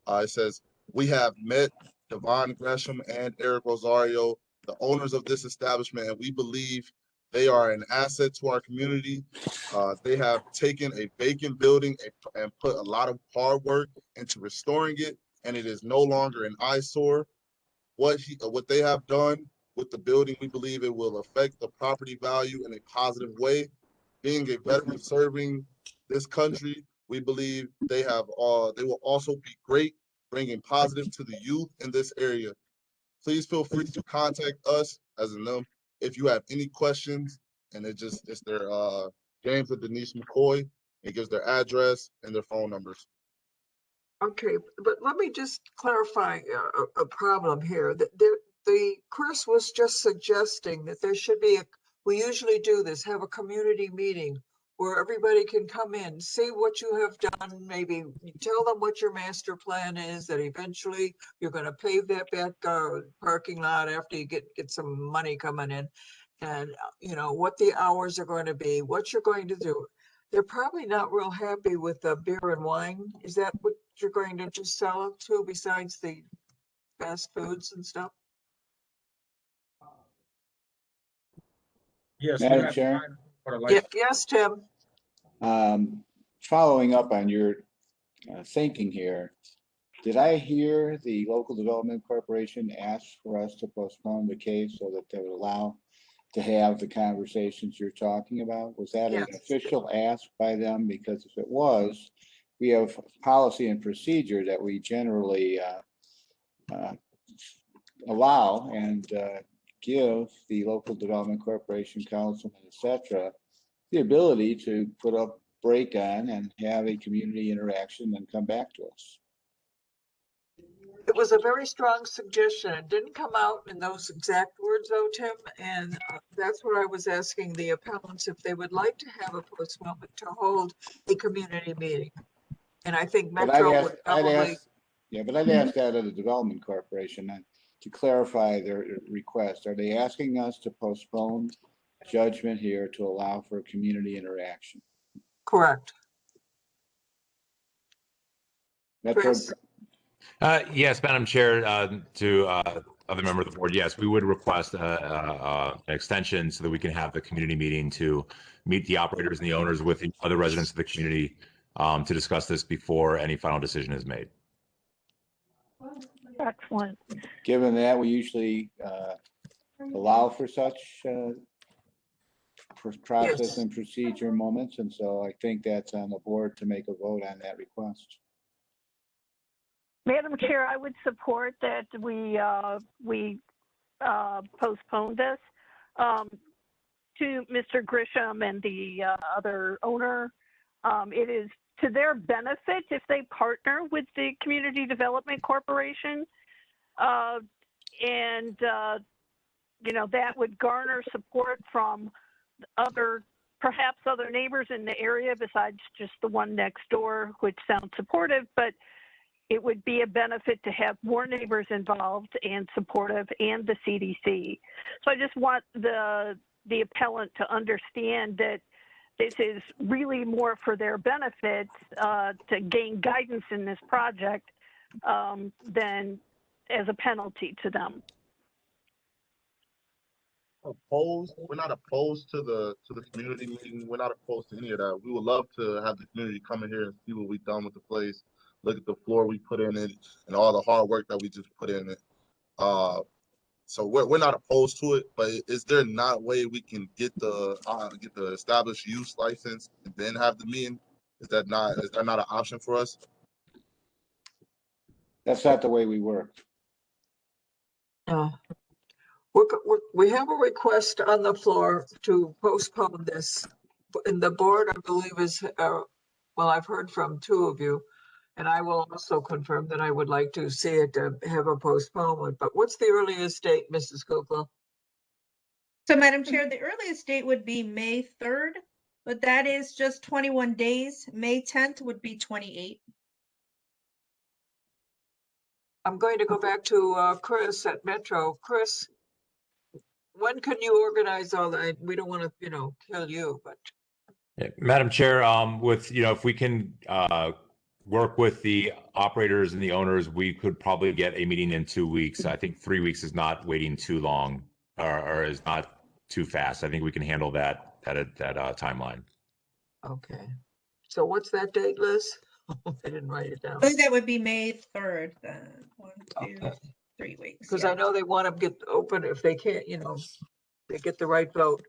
Q: It says, "We have met Devon Gresham and Eric Rosario, the owners of this establishment, and we believe they are an asset to our community. They have taken a vacant building and put a lot of hard work into restoring it, and it is no longer an eyesore. What they have done with the building, we believe it will affect the property value in a positive way. Being a veteran serving this country, we believe they will also be great, bringing positive to the youth in this area. Please feel free to contact us, as in them, if you have any questions." And it's their James and Denise McCoy. It gives their address and their phone numbers.
B: Okay, but let me just clarify a problem here. Chris was just suggesting that there should be we usually do this, have a community meeting where everybody can come in, see what you have done, maybe tell them what your master plan is, that eventually you're going to pave that back parking lot after you get some money coming in, and you know what the hours are going to be, what you're going to do. They're probably not real happy with the beer and wine. Is that what you're going to just sell it to besides the fast foods and stuff?
P: Yes,
E: Madam
P: we have
E: Chair?
P: time for the
B: Yeah,
P: lights.
B: yes, Tim.
E: Following up on your thinking here, did I hear the Local Development Corporation ask for us to postpone the case so that they would allow to have the conversations you're talking about? Was that an
B: Yes.
E: official ask by them? Because if it was, we have policy and procedure that we generally allow and give the Local Development Corporation, councilman, et cetera, the ability to put a break on and have a community interaction and come back to us.
B: It was a very strong suggestion. It didn't come out in those exact words though, Tim, and that's what I was asking the appellants if they would like to have a postponement to hold a community meeting. And I think
E: But
B: Metro would probably.
E: But I'd ask that of the Development Corporation to clarify their request. Are they asking us to postpone judgment here to allow for community interaction?
B: Correct.
E: Metro,
B: Chris?
N: Yes, Madam Chair, to other member of the board, yes, we would request an extension so that we can have the community meeting to meet the operators and the owners with the other residents of the community to discuss this before any final decision is made.
D: Excellent.
E: given that, we usually allow for such process
B: Yes.
E: and procedure moments, and so I think that's on the board to make a vote on that request.
D: Madam Chair, I would support that we postpone this to Mr. Grisham and the other owner. It is to their benefit if they partner with the Community Development Corporation, and you know, that would garner support from perhaps other neighbors in the area besides just the one next door, which sounds supportive, but it would be a benefit to have more neighbors involved and supportive, and the CDC. So I just want the appellant to understand that this is really more for their benefit to gain guidance in this project than as a penalty to them.
Q: Opposed? We're not opposed to the community meeting. We're not opposed to any of that. We would love to have the community come in here and see what we've done with the place. Look at the floor we put in it and all the hard work that we just put in it. So we're not opposed to it, but is there not a way we can get the established use license and then have the meeting? Is that not an option for us?
E: That's not the way we work.
B: No. We have a request on the floor to postpone this. And the board, I believe, is, well, I've heard from two of you, and I will also confirm that I would like to see it have a postponement. But what's the earliest date, Mrs. Kukla?
A: So, Madam Chair, the earliest date would be May 3rd, but that is just 21 days. May 10th would be 28.
B: I'm going to go back to Chris at Metro. Chris, when can you organize all that? We don't want to, kill you, but.
N: Yeah, Madam Chair, if we can work with the operators and the owners, we could probably get a meeting in 2 weeks. I think 3 weeks is not waiting too long, or is not too fast. I think we can handle that timeline.
B: Okay. So what's that date, Liz? I didn't write it down.
A: I think that would be May 3rd, then 1, 2, 3 weeks.
B: Because
A: yeah.
B: I know they want to get open if they can't, they get the right vote.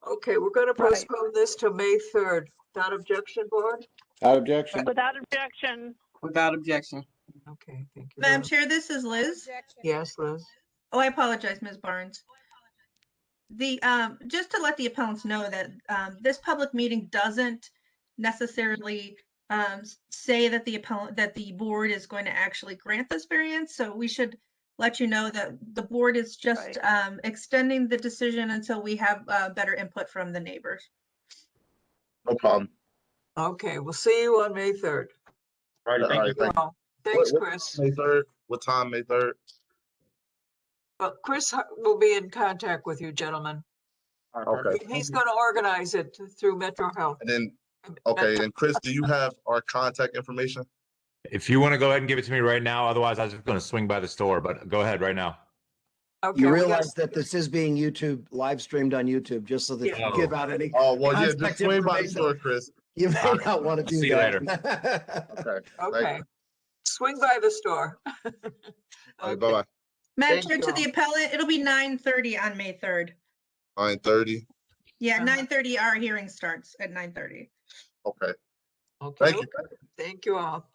B: Okay, we're going to postpone this to May 3rd. Without objection, board?
E: Without objection.
D: Without objection.
I: Without objection.
B: Okay, thank you.
A: Madam Chair, this is Liz.
B: Yes, Liz.
A: Oh, I apologize, Ms. Barnes. Just to let the appellants know that this public meeting doesn't necessarily say that the board is going to actually grant this variance. So we should let you know that the board is just extending the decision until we have better input from the neighbors.
Q: No problem.
B: Okay, we'll see you on May 3rd.
Q: All right,
B: Thank you all. Thanks,
Q: What
B: Chris.
Q: May 3rd? What time, May 3rd?
B: Well, Chris will be in contact with you, gentlemen.
Q: Okay.
B: He's going to organize it through Metro Health.
Q: And then, okay, and Chris, do you have our contact information?
N: If you want to go ahead and give it to me right now, otherwise I was just going to swing by the store, but go ahead right now.
B: Okay,
C: You realize that this is being live streamed on YouTube, just so that you give out any.
Q: Oh, well, yeah, just
C: contact
Q: swing by the
C: information.
Q: store, Chris.
C: You may not want to do
N: See you
C: that.
N: later.
Q: Okay.
B: Okay. Swing by the store.
Q: Bye bye.
A: Madam
B: Thank
A: Chair,
B: you
A: to
B: all.
A: the appellant, it'll be 9:30 on May 3rd.
Q: 9:30.
A: Yeah, 9:30, our hearing starts at 9:30.
Q: Okay.
B: Okay.
Q: Thank you.
B: Thank you all.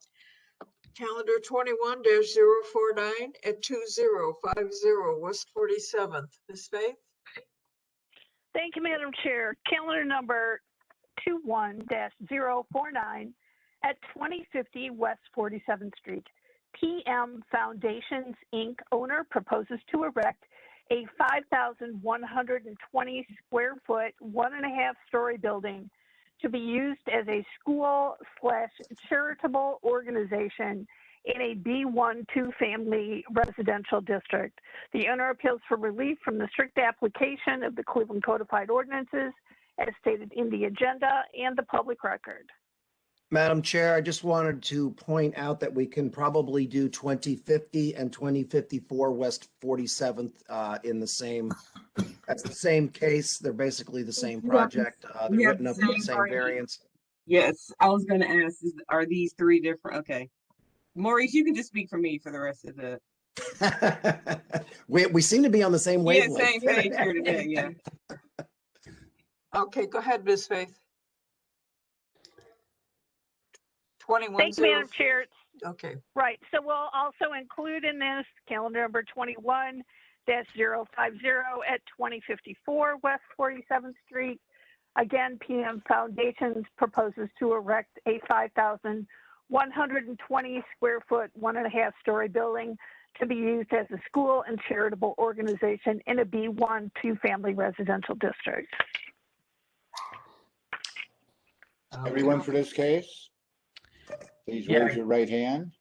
B: Calendar 21-049 at 2050 West 47th. Ms. Faith?
D: Thank you, Madam Chair. Calendar number 21-049 at 2050 West 47th Street. PM Foundations, Inc. owner proposes to erect a 5,120 square foot, 1.5-story building to be used as a school/charitable organization in a B1 two-family residential district. The owner appeals for relief from the strict application of the Cleveland Codified Ordinances as stated in the agenda and the public record.
C: Madam Chair, I just wanted to point out that we can probably do 2050 and 2054 West 47th in the same, that's the same case. They're basically the same project. They're
I: We have
C: written
I: the
C: up with the
I: same
C: same
I: variant.
C: variants.
I: Yes, I was gonna ask, are these three different? Okay. Maurice, you can just speak for me for the rest of the.
C: We seem to be on the same
I: Yeah,
C: wavelength.
I: same page here today, yeah.
B: Okay, go ahead, Ms. Faith. 21.
D: Thank you, Madam Chair.
B: Okay.
D: Right, so we'll also include in this calendar number 21-050 at 2054 West 47th Street. Again, PM Foundations proposes to erect a 5,120 square foot, 1.5-story building to be used as a school and charitable organization in a B1 two-family residential district.
E: Everyone for this case, please raise your right hand.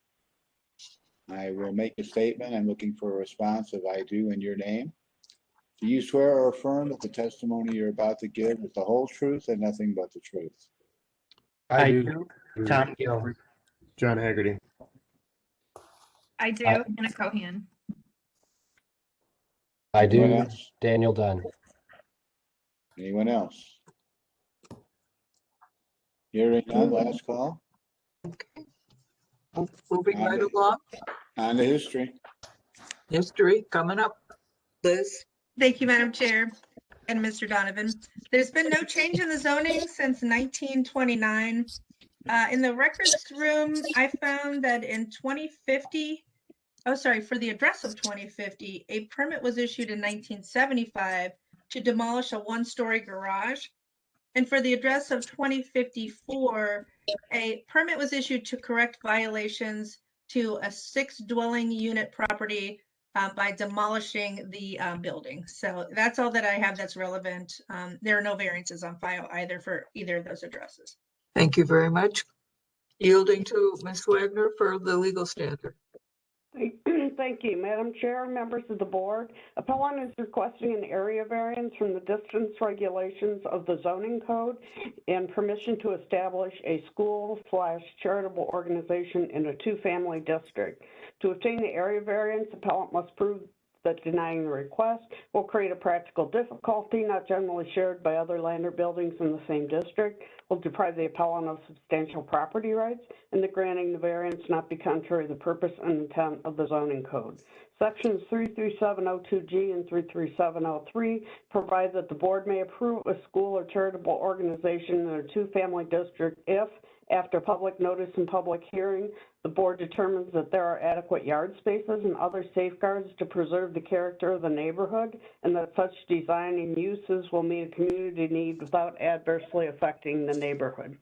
E: I will make a statement. I'm looking for a response of I do in your name. Do you swear or affirm that the testimony you're about to give is the whole truth and nothing but the truth?
R: I do. Tom Gill. John Haggerty.
J: I do. Anna Cohen.
R: I
E: Anyone
R: do.
E: else?
R: Daniel Dunn.
E: Anyone else? Hearing none, last call.
B: Moving right along.
E: On to history.
B: History coming up. Liz?
A: Thank you, Madam Chair and Mr. Donovan. There's been no change in the zoning since 1929. In the records room, I found that in 2050, for the address of 2050, a permit was issued in 1975 to demolish a one-story garage. And for the address of 2054, a permit was issued to correct violations to a 6-dwelling unit property by demolishing the building. So that's all that I have that's relevant. There are no variances on file either for either of those addresses.
B: Thank you very much. Yielding to Ms. Wagner for the legal standard.
G: Thank you, Madam Chair, members of the board. Appellant is requesting an area variance from the distance regulations of the zoning code and permission to establish a school/charitable organization in a two-family district. To obtain the area variance, appellant must prove that denying the request will create a practical difficulty not generally shared by other land or buildings in the same district, will deprive the appellant of substantial property rights, and the granting the variance not be contrary to the purpose and intent of the zoning code. Sections 33702G and 33703 provide that the board may approve a school or charitable organization in a two-family district if, after public notice and public hearing, the board determines that there are adequate yard spaces and other safeguards to preserve the character of the neighborhood, and that such design and uses will meet a community need without adversely affecting the neighborhood.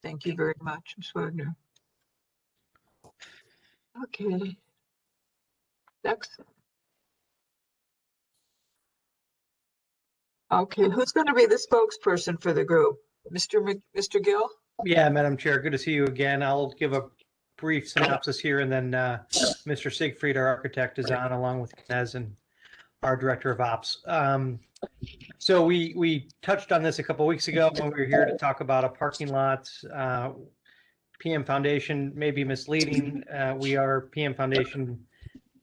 B: Thank you very much, Ms. Wagner. Okay. Next. Okay, who's going to be the spokesperson for the group? Mr. Gill?
S: Yeah, Madam Chair, good to see you again. I'll give a brief synopsis here, and then Mr. Siegfried, our architect, is on along with Knez and our Director of Ops. So we touched on this a couple weeks ago when we were here to talk about a parking lot. PM Foundation may be misleading. We are PM Foundation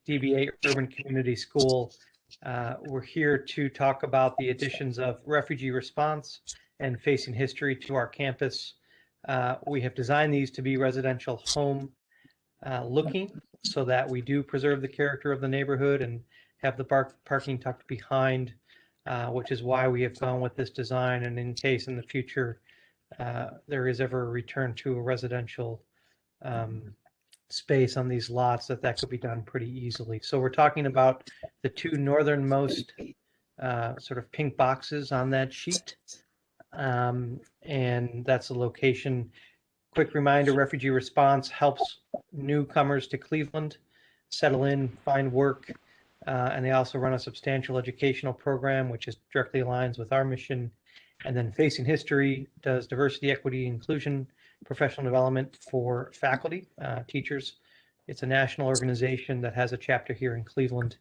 S: DBA Urban Community School. We're here to talk about the additions of refugee response and facing history to our campus. We have designed these to be residential home looking so that we do preserve the character of the neighborhood and have the parking tucked behind, which is why we have gone with this design. And in case in the future there is ever a return to a residential space on these lots, that could be done pretty easily. So we're talking about the two northernmost sort of pink boxes on that sheet. And that's the location. Quick reminder, refugee response helps newcomers to Cleveland settle in, find work, and they also run a substantial educational program, which is directly aligns with our mission. And then Facing History does diversity, equity, inclusion, professional development for faculty, teachers. It's a national organization that has a chapter here in Cleveland.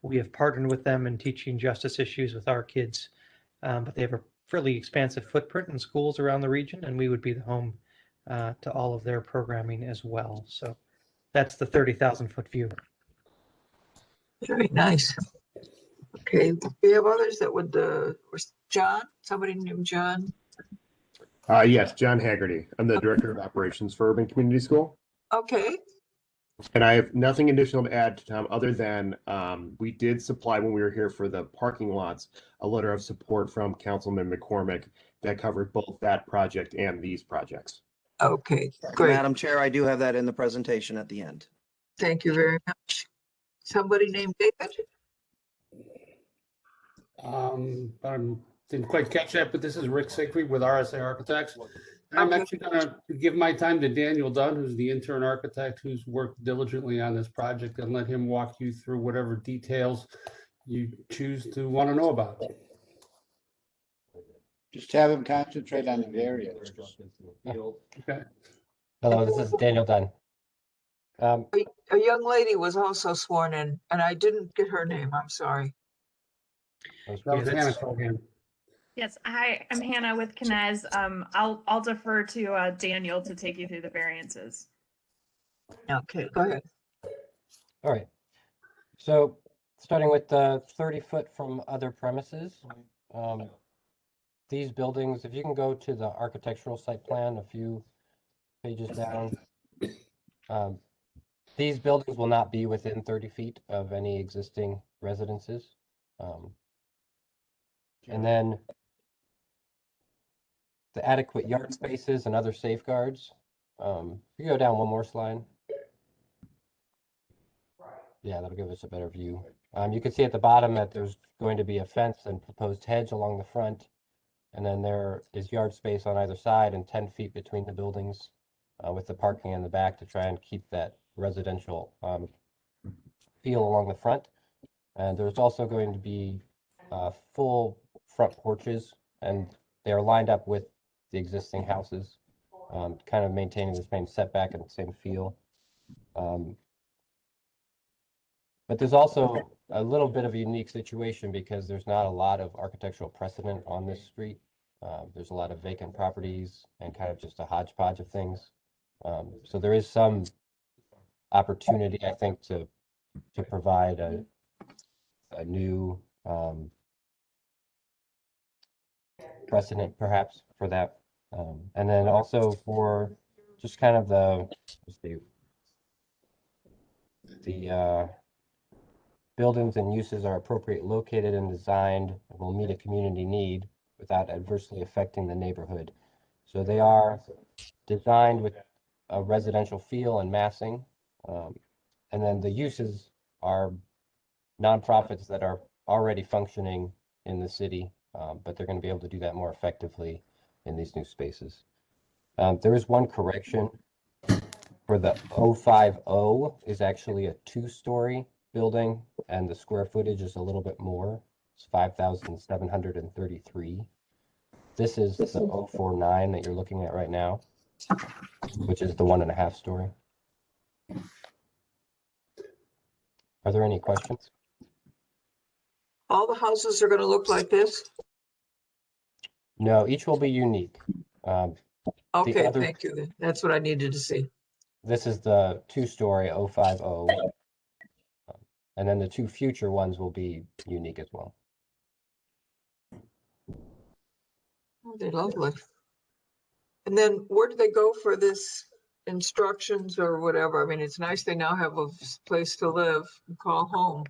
S: We have partnered with them in teaching justice issues with our kids, but they have a fairly expansive footprint in schools around the region, and we would be the home to all of their programming as well. So that's the 30,000-foot view.
B: Very nice. Okay, we have others that would, John, somebody named John?
R: Yes, John Haggerty. I'm the Director of Operations for Urban Community School.
B: Okay.
R: And I have nothing additional to add to Tom other than we did supply when we were here for the parking lots a letter of support from Councilman McCormick that covered both that project and these projects.
B: Okay, great.
C: Madam Chair, I do have that in the presentation at the end.
B: Thank you very much. Somebody named David?
T: I didn't quite catch that, but this is Rick Siegfried with RSA Architects. I'm actually going to give my time to Daniel Dunn, who's the intern architect who's worked diligently on this project, and let him walk you through whatever details you choose to want to know about.
E: Just have him concentrate on the area.
T: Okay.
U: Hello, this is Daniel Dunn.
B: A young lady was also sworn in, and I didn't get her name. I'm sorry.
T: That was Hannah Colgan.
V: Yes, hi, I'm Hannah with Knez. I'll defer to Daniel to take you through the variances.
B: Okay, go ahead.
U: All right. So starting with the 30-foot from other premises, these buildings, if you can go to the architectural site plan a few pages down, these buildings will not be within 30 feet of any existing residences. And then the adequate yard spaces and other safeguards. If you go down one more slide. Yeah, that'll give us a better view. You can see at the bottom that there's going to be a fence and proposed hedge along the front. And then there is yard space on either side and 10 feet between the buildings with the parking in the back to try and keep that residential feel along the front. And there's also going to be full front porches, and they are lined up with the existing houses, kind of maintaining the same setback and the same feel. But there's also a little bit of a unique situation because there's not a lot of architectural precedent on this street. There's a lot of vacant properties and kind of just a hodgepodge of things. So there is some opportunity, I think, to provide a new precedent perhaps for that. And then also for just kind of the buildings and uses are appropriately located and designed and will meet a community need without adversely affecting the neighborhood. So they are designed with a residential feel and massing. And then the uses are nonprofits that are already functioning in the city, but they're going to be able to do that more effectively in these new spaces. There is one correction. For the 050 is actually a 2-story building, and the square footage is a little bit more. It's 5,733. This is the 049 that you're looking at right now, which is the 1.5 story. Are there any questions?
B: All the houses are going to look like this?
U: No, each will be unique.
B: Okay,
U: other-
B: thank you. That's what I needed to see.
U: This is the 2-story 050. And then the 2 future ones will be unique as well.
B: Oh, they're lovely. And then where do they go for this instructions or whatever? I mean, it's nice they now have a place to live and call home.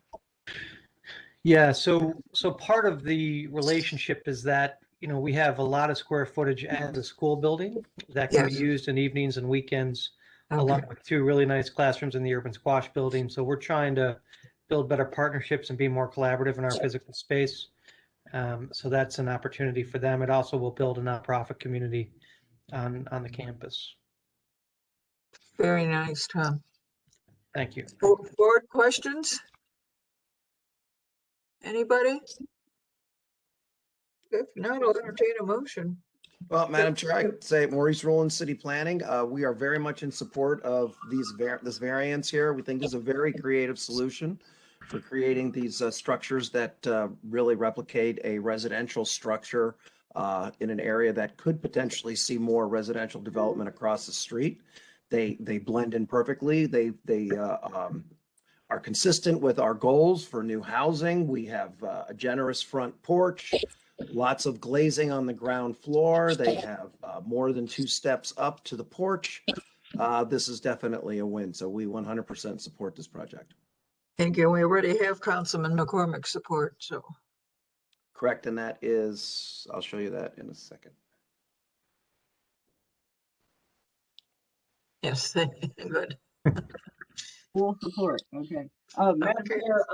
S: Yeah, so part of the relationship is that, we have a lot of square footage as a school building that can be
B: Yes.
S: used in evenings and weekends,
B: Okay.
S: along with 2 really nice classrooms in the urban squash building. So we're trying to build better partnerships and be more collaborative in our physical space. So that's an opportunity for them. It also will build a nonprofit community on the campus.
B: Very nice, Tom.
S: Thank you.
B: Board questions? Anybody? If not, I'll entertain a motion.
C: Well, Madam Chair, I'd say Maurice Rowland, City Planning. We are very much in support of this variance here. We think this is a very creative solution for creating these structures that really replicate a residential structure in an area that could potentially see more residential development across the street. They blend in perfectly. They are consistent with our goals for new housing. We have a generous front porch. Lots of glazing on the ground floor. They have more than 2 steps up to the porch. This is definitely a win. So we 100% support this project.
B: Thank you. We already have Councilman McCormick's support, so.
C: Correct. And that is, I'll show you that in a second.
B: Yes, good.
I: Full support. Okay. Madam Chair,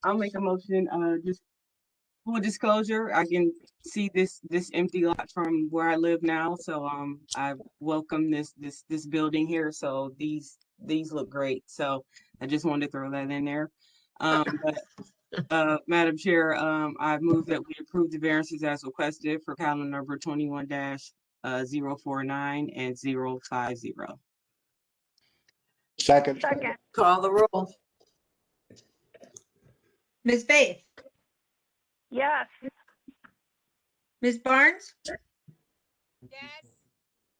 I: I'll make a motion, just full disclosure, I can see this empty lot from where I live now. So I welcome this building here. So these look great. So I just wanted to throw that in there. But Madam Chair, I move that we approve the variances as requested for calendar number 21-049 and 050.
E: Second.
B: Call the roll.
A: Ms. Faith,
D: Yes.
A: Ms. Barnes,
F: Yes.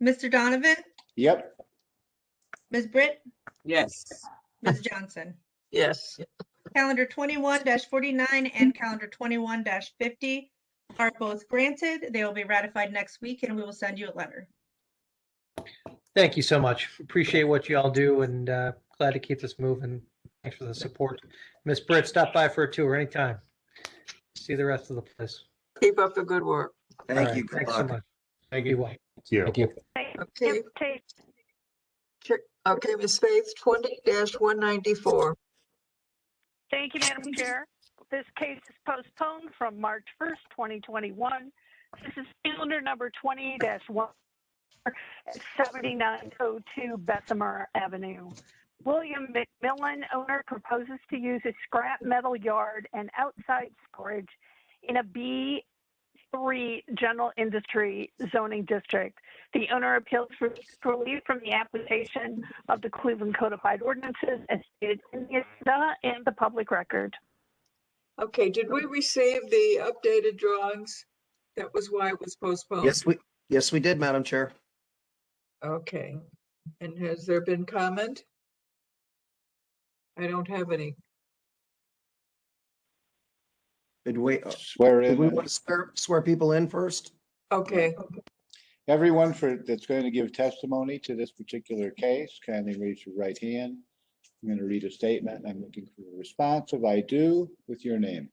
A: Mr. Donovan,
E: Yep.
A: Ms. Britt,
I: Yes.
A: Ms. Johnson.
B: Yes.
A: Calendar 21-49 and calendar 21-50 are both granted. They will be ratified next week and we will send you a letter.
S: Thank you so much. Appreciate what you all do and glad to keep this moving. Thanks for the support. Miss Britt, stop by for a tour anytime. See the rest of the place.
B: Keep up the good work.
C: Thank you. Good
S: Thanks so
C: luck.
S: much.
T: Thank
S: Be
T: you.
S: well.
U: Thank you.
B: Okay. Okay, Ms. Faith, 20-194.
D: Thank you, Madam Chair. This case is postponed from March 1st, 2021. This is calendar number 20-1 at 7902 Bessemer Avenue. William McMillan, owner, proposes to use a scrap metal yard and outside storage in a B3 general industry zoning district. The owner appeals for relief from the application of the Cleveland Codified Ordinances as stated in the agenda and the public record.
B: Okay, did we receive the updated drawings? That was why it was postponed.
C: Yes, we did, Madam Chair.
B: Okay, and has there been comment? I don't have any.
C: Did we
E: Swear in.
C: Did we want to swear people in first?
B: Okay.
E: Everyone that's going to give testimony to this particular case, kindly raise your right hand. I'm going to read a statement. I'm looking for a response of I do with your name.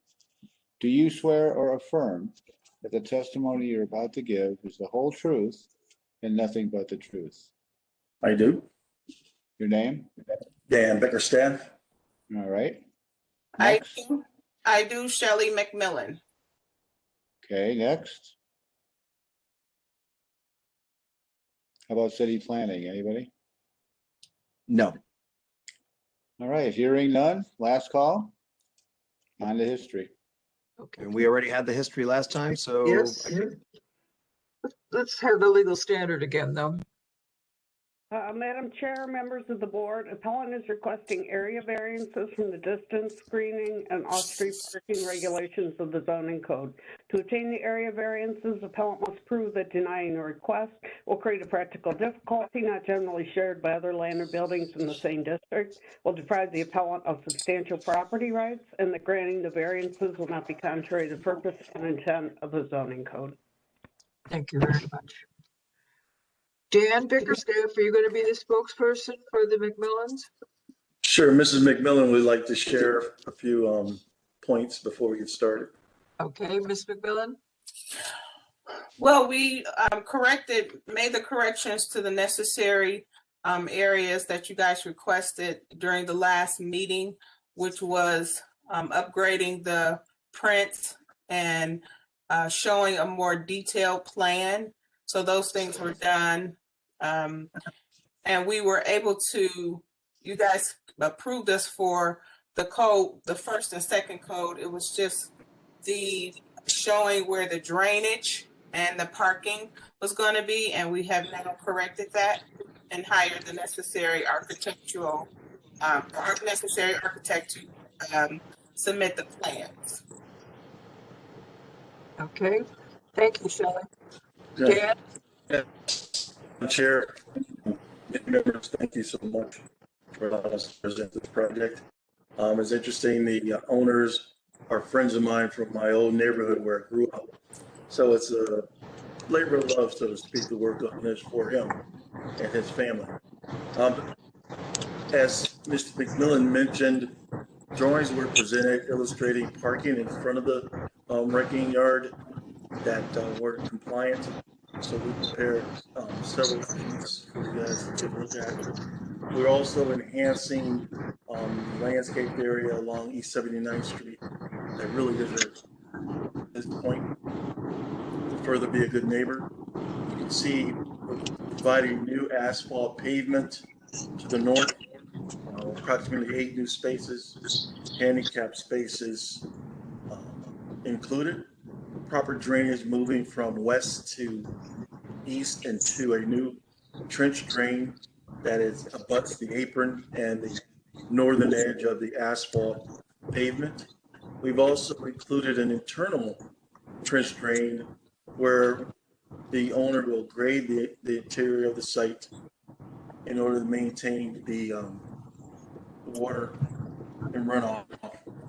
E: Do you swear or affirm that the testimony you're about to give is the whole truth and nothing but the truth?
H: I do.
E: Your name?
H: Dan Bickerstaff.
E: All right.
F: I do, Shelley McMillan.
E: Okay, next. How about city planning? Anybody?
C: No.
E: All right, hearing none, last call. On to history.
B: Okay.
C: And we already had the history last time, so.
B: Yes. Let's have the legal standard again, though.
G: Madam Chair, members of the board, appellant is requesting area variances from the distance, screening, and off-street parking regulations of the zoning code. To obtain the area variances, appellant must prove that denying a request will create a practical difficulty not generally shared by other land or buildings in the same district, will deprive the appellant of substantial property rights, and that granting the variances will not be contrary to the purpose and intent of the zoning code.
B: Thank you very much. Dan Bickerstaff, are you going to be the spokesperson for the McMillans?
H: Sure, Mrs. McMillan would like to share a few points before we get started.
B: Okay, Ms. McMillan?
F: Well, we made the corrections to the necessary areas that you guys requested during the last meeting, which was upgrading the prints and showing a more detailed plan. So those things were done. And we were able to, you guys approved us for the code, the first and second code. It was just the showing where the drainage and the parking was going to be. And we have now corrected that and hired the necessary architectural, necessary architect to submit the plans.
B: Okay, thank you, Shelley.
H: Yeah.
B: Dan?
H: Chair, members, thank you so much for allowing us to present this project. It's interesting, the owners are friends of mine from my old neighborhood where I grew up. So it's a labor of love, so to speak, to work on this for him and his family. As Mr. McMillan mentioned, drawings were presented illustrating parking in front of the wrecking yard that weren't compliant. So we prepared several sheets for you guys to take a look at. We're also enhancing the landscaped area along East 79th Street that really deserves at this point to further be a good neighbor. You can see we're providing new asphalt pavement to the north, approximately 8 new spaces, handicap spaces included. Proper drainage moving from west to east into a new trench drain that abuts the apron and the northern edge of the asphalt pavement. We've also included an internal trench drain where the owner will grade the interior of the site in order to maintain the water and runoff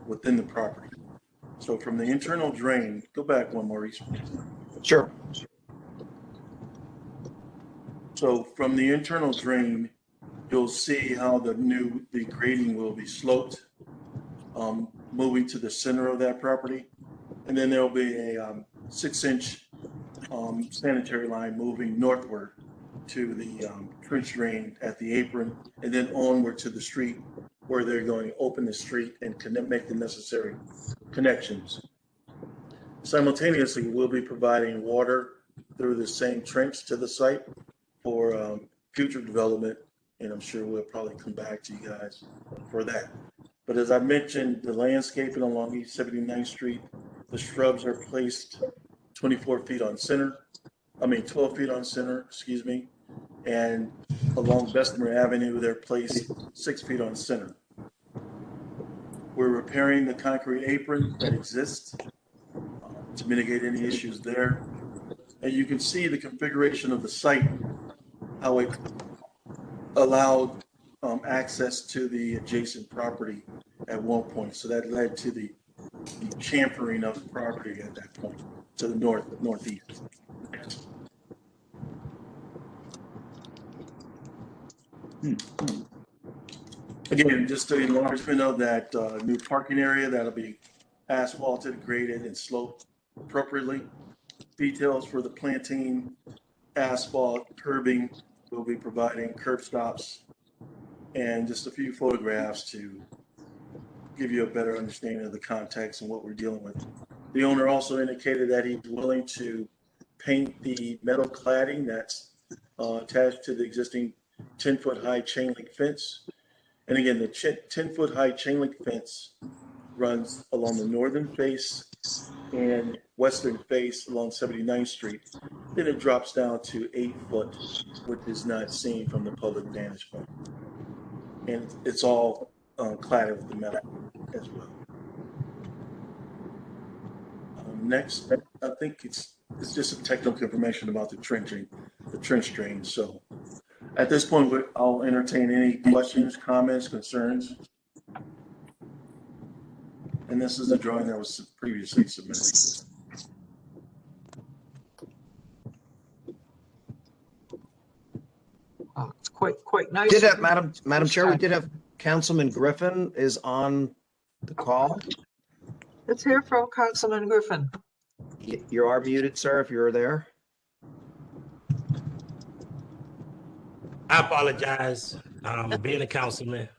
H: within the property. So from the internal drain, go back one, Maurice.
C: Sure.
H: So from the internal drain, you'll see how the grading will be sloped, moving to the center of that property. And then there'll be a 6-inch sanitary line moving northward to the trench drain at the apron, and then onward to the street where they're going to open the street and make the necessary connections. Simultaneously, we'll be providing water through the same trench to the site for future development, and I'm sure we'll probably come back to you guys for that. But as I mentioned, the landscaping along East 79th Street, the shrubs are placed 12 feet on center, excuse me, and along Bessemer Avenue, they're placed 6 feet on center. We're repairing the concrete apron that exists to mitigate any issues there. And you can see the configuration of the site, how it allowed access to the adjacent property at one point. So that led to the chamfering of the property at that point to the northeast. Again, just the enlargement of that new parking area that'll be asphalted, graded, and sloped appropriately. Details for the planting, asphalt, curbing. We'll be providing curb stops and just a few photographs to give you a better understanding of the context and what we're dealing with. The owner also indicated that he's willing to paint the metal cladding that's attached to the existing 10-foot high chain link fence. And again, the 10-foot high chain link fence runs along the northern face and western face along 79th Street. Then it drops down to 8 foot, which is not seen from the public vantage point. And it's all cladded with the metal as well. Next, I think it's just some technical information about the trench drain. So at this point, I'll entertain any questions, comments, concerns. And this is the drawing that was previously submitted.
B: Oh, it's quite nice.
C: Did have, Madam Chair, we did have Councilman Griffin is on the call.
B: Let's hear from Councilman Griffin.
C: You are muted, sir, if you're there.
K: I apologize. Being a councilman,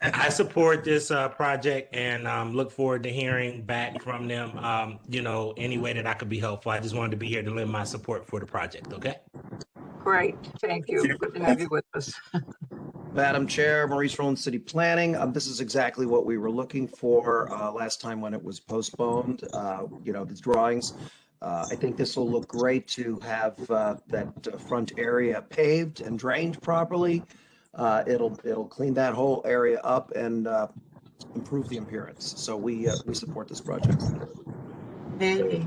K: I support this project and look forward to hearing back from them. Any way that I could be helpful. I just wanted to be here to lend my support for the project. Okay.
B: Great, thank you. Good to have you with us.
C: Madam Chair, Maurice Rowland, City Planning. This is exactly what we were looking for last time when it was postponed. The drawings. I think this will look great to have that front area paved and drained properly. It'll clean that whole area up and improve the appearance. So we support this project.
B: Hey,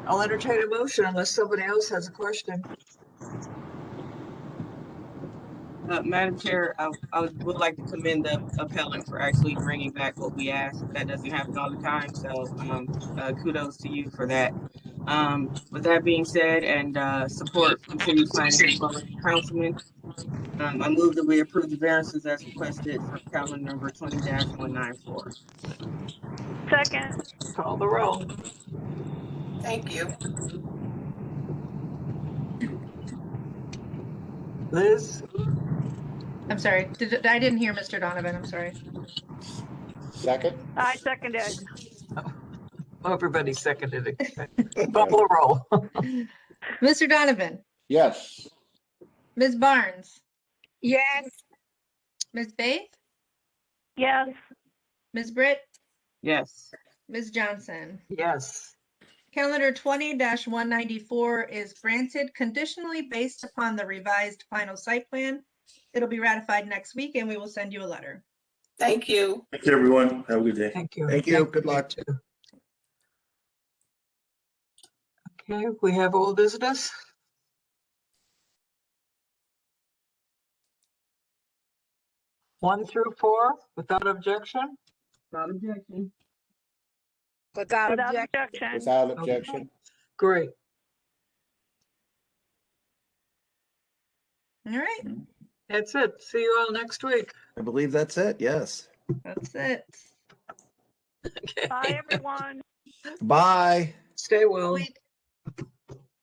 B: I'll entertain a motion unless somebody else has a question.
I: Madam Chair, I would like to commend the appellant for actually bringing back what we asked. That doesn't happen all the time, so kudos to you for that. With that being said, and support from City Planning as well as Councilman, I move that we approve the variances as requested for calendar number 20-194.
D: Second.
B: Call the roll.
F: Thank you.
B: Liz?
A: I'm sorry. I didn't hear Mr. Donovan. I'm sorry.
E: Second?
D: I seconded.
B: Oh, everybody seconded it. Bubble roll.
A: Mr. Donovan,
E: Yes.
A: Ms. Barnes,
D: Yes.
A: Ms. Faith,
D: Yes.
A: Ms. Britt,
I: Yes.
A: Ms. Johnson.
B: Yes.
A: Calendar 20-194 is granted conditionally based upon the revised final site plan. It'll be ratified next week and we will send you a letter.
F: Thank you.
H: Thank you, everyone. Have a good day.
B: Thank you.
C: Thank you. Good luck.
B: Okay, we have old business. One through 4, without objection?
I: Without objection.
D: Without objection.
E: Without objection.
B: Okay. Great.
A: All right.
B: That's it. See you all next week.
C: I believe that's it. Yes.
A: That's it.
B: Okay.
D: Bye, everyone.
C: Bye.
B: Stay well.
A: Wait.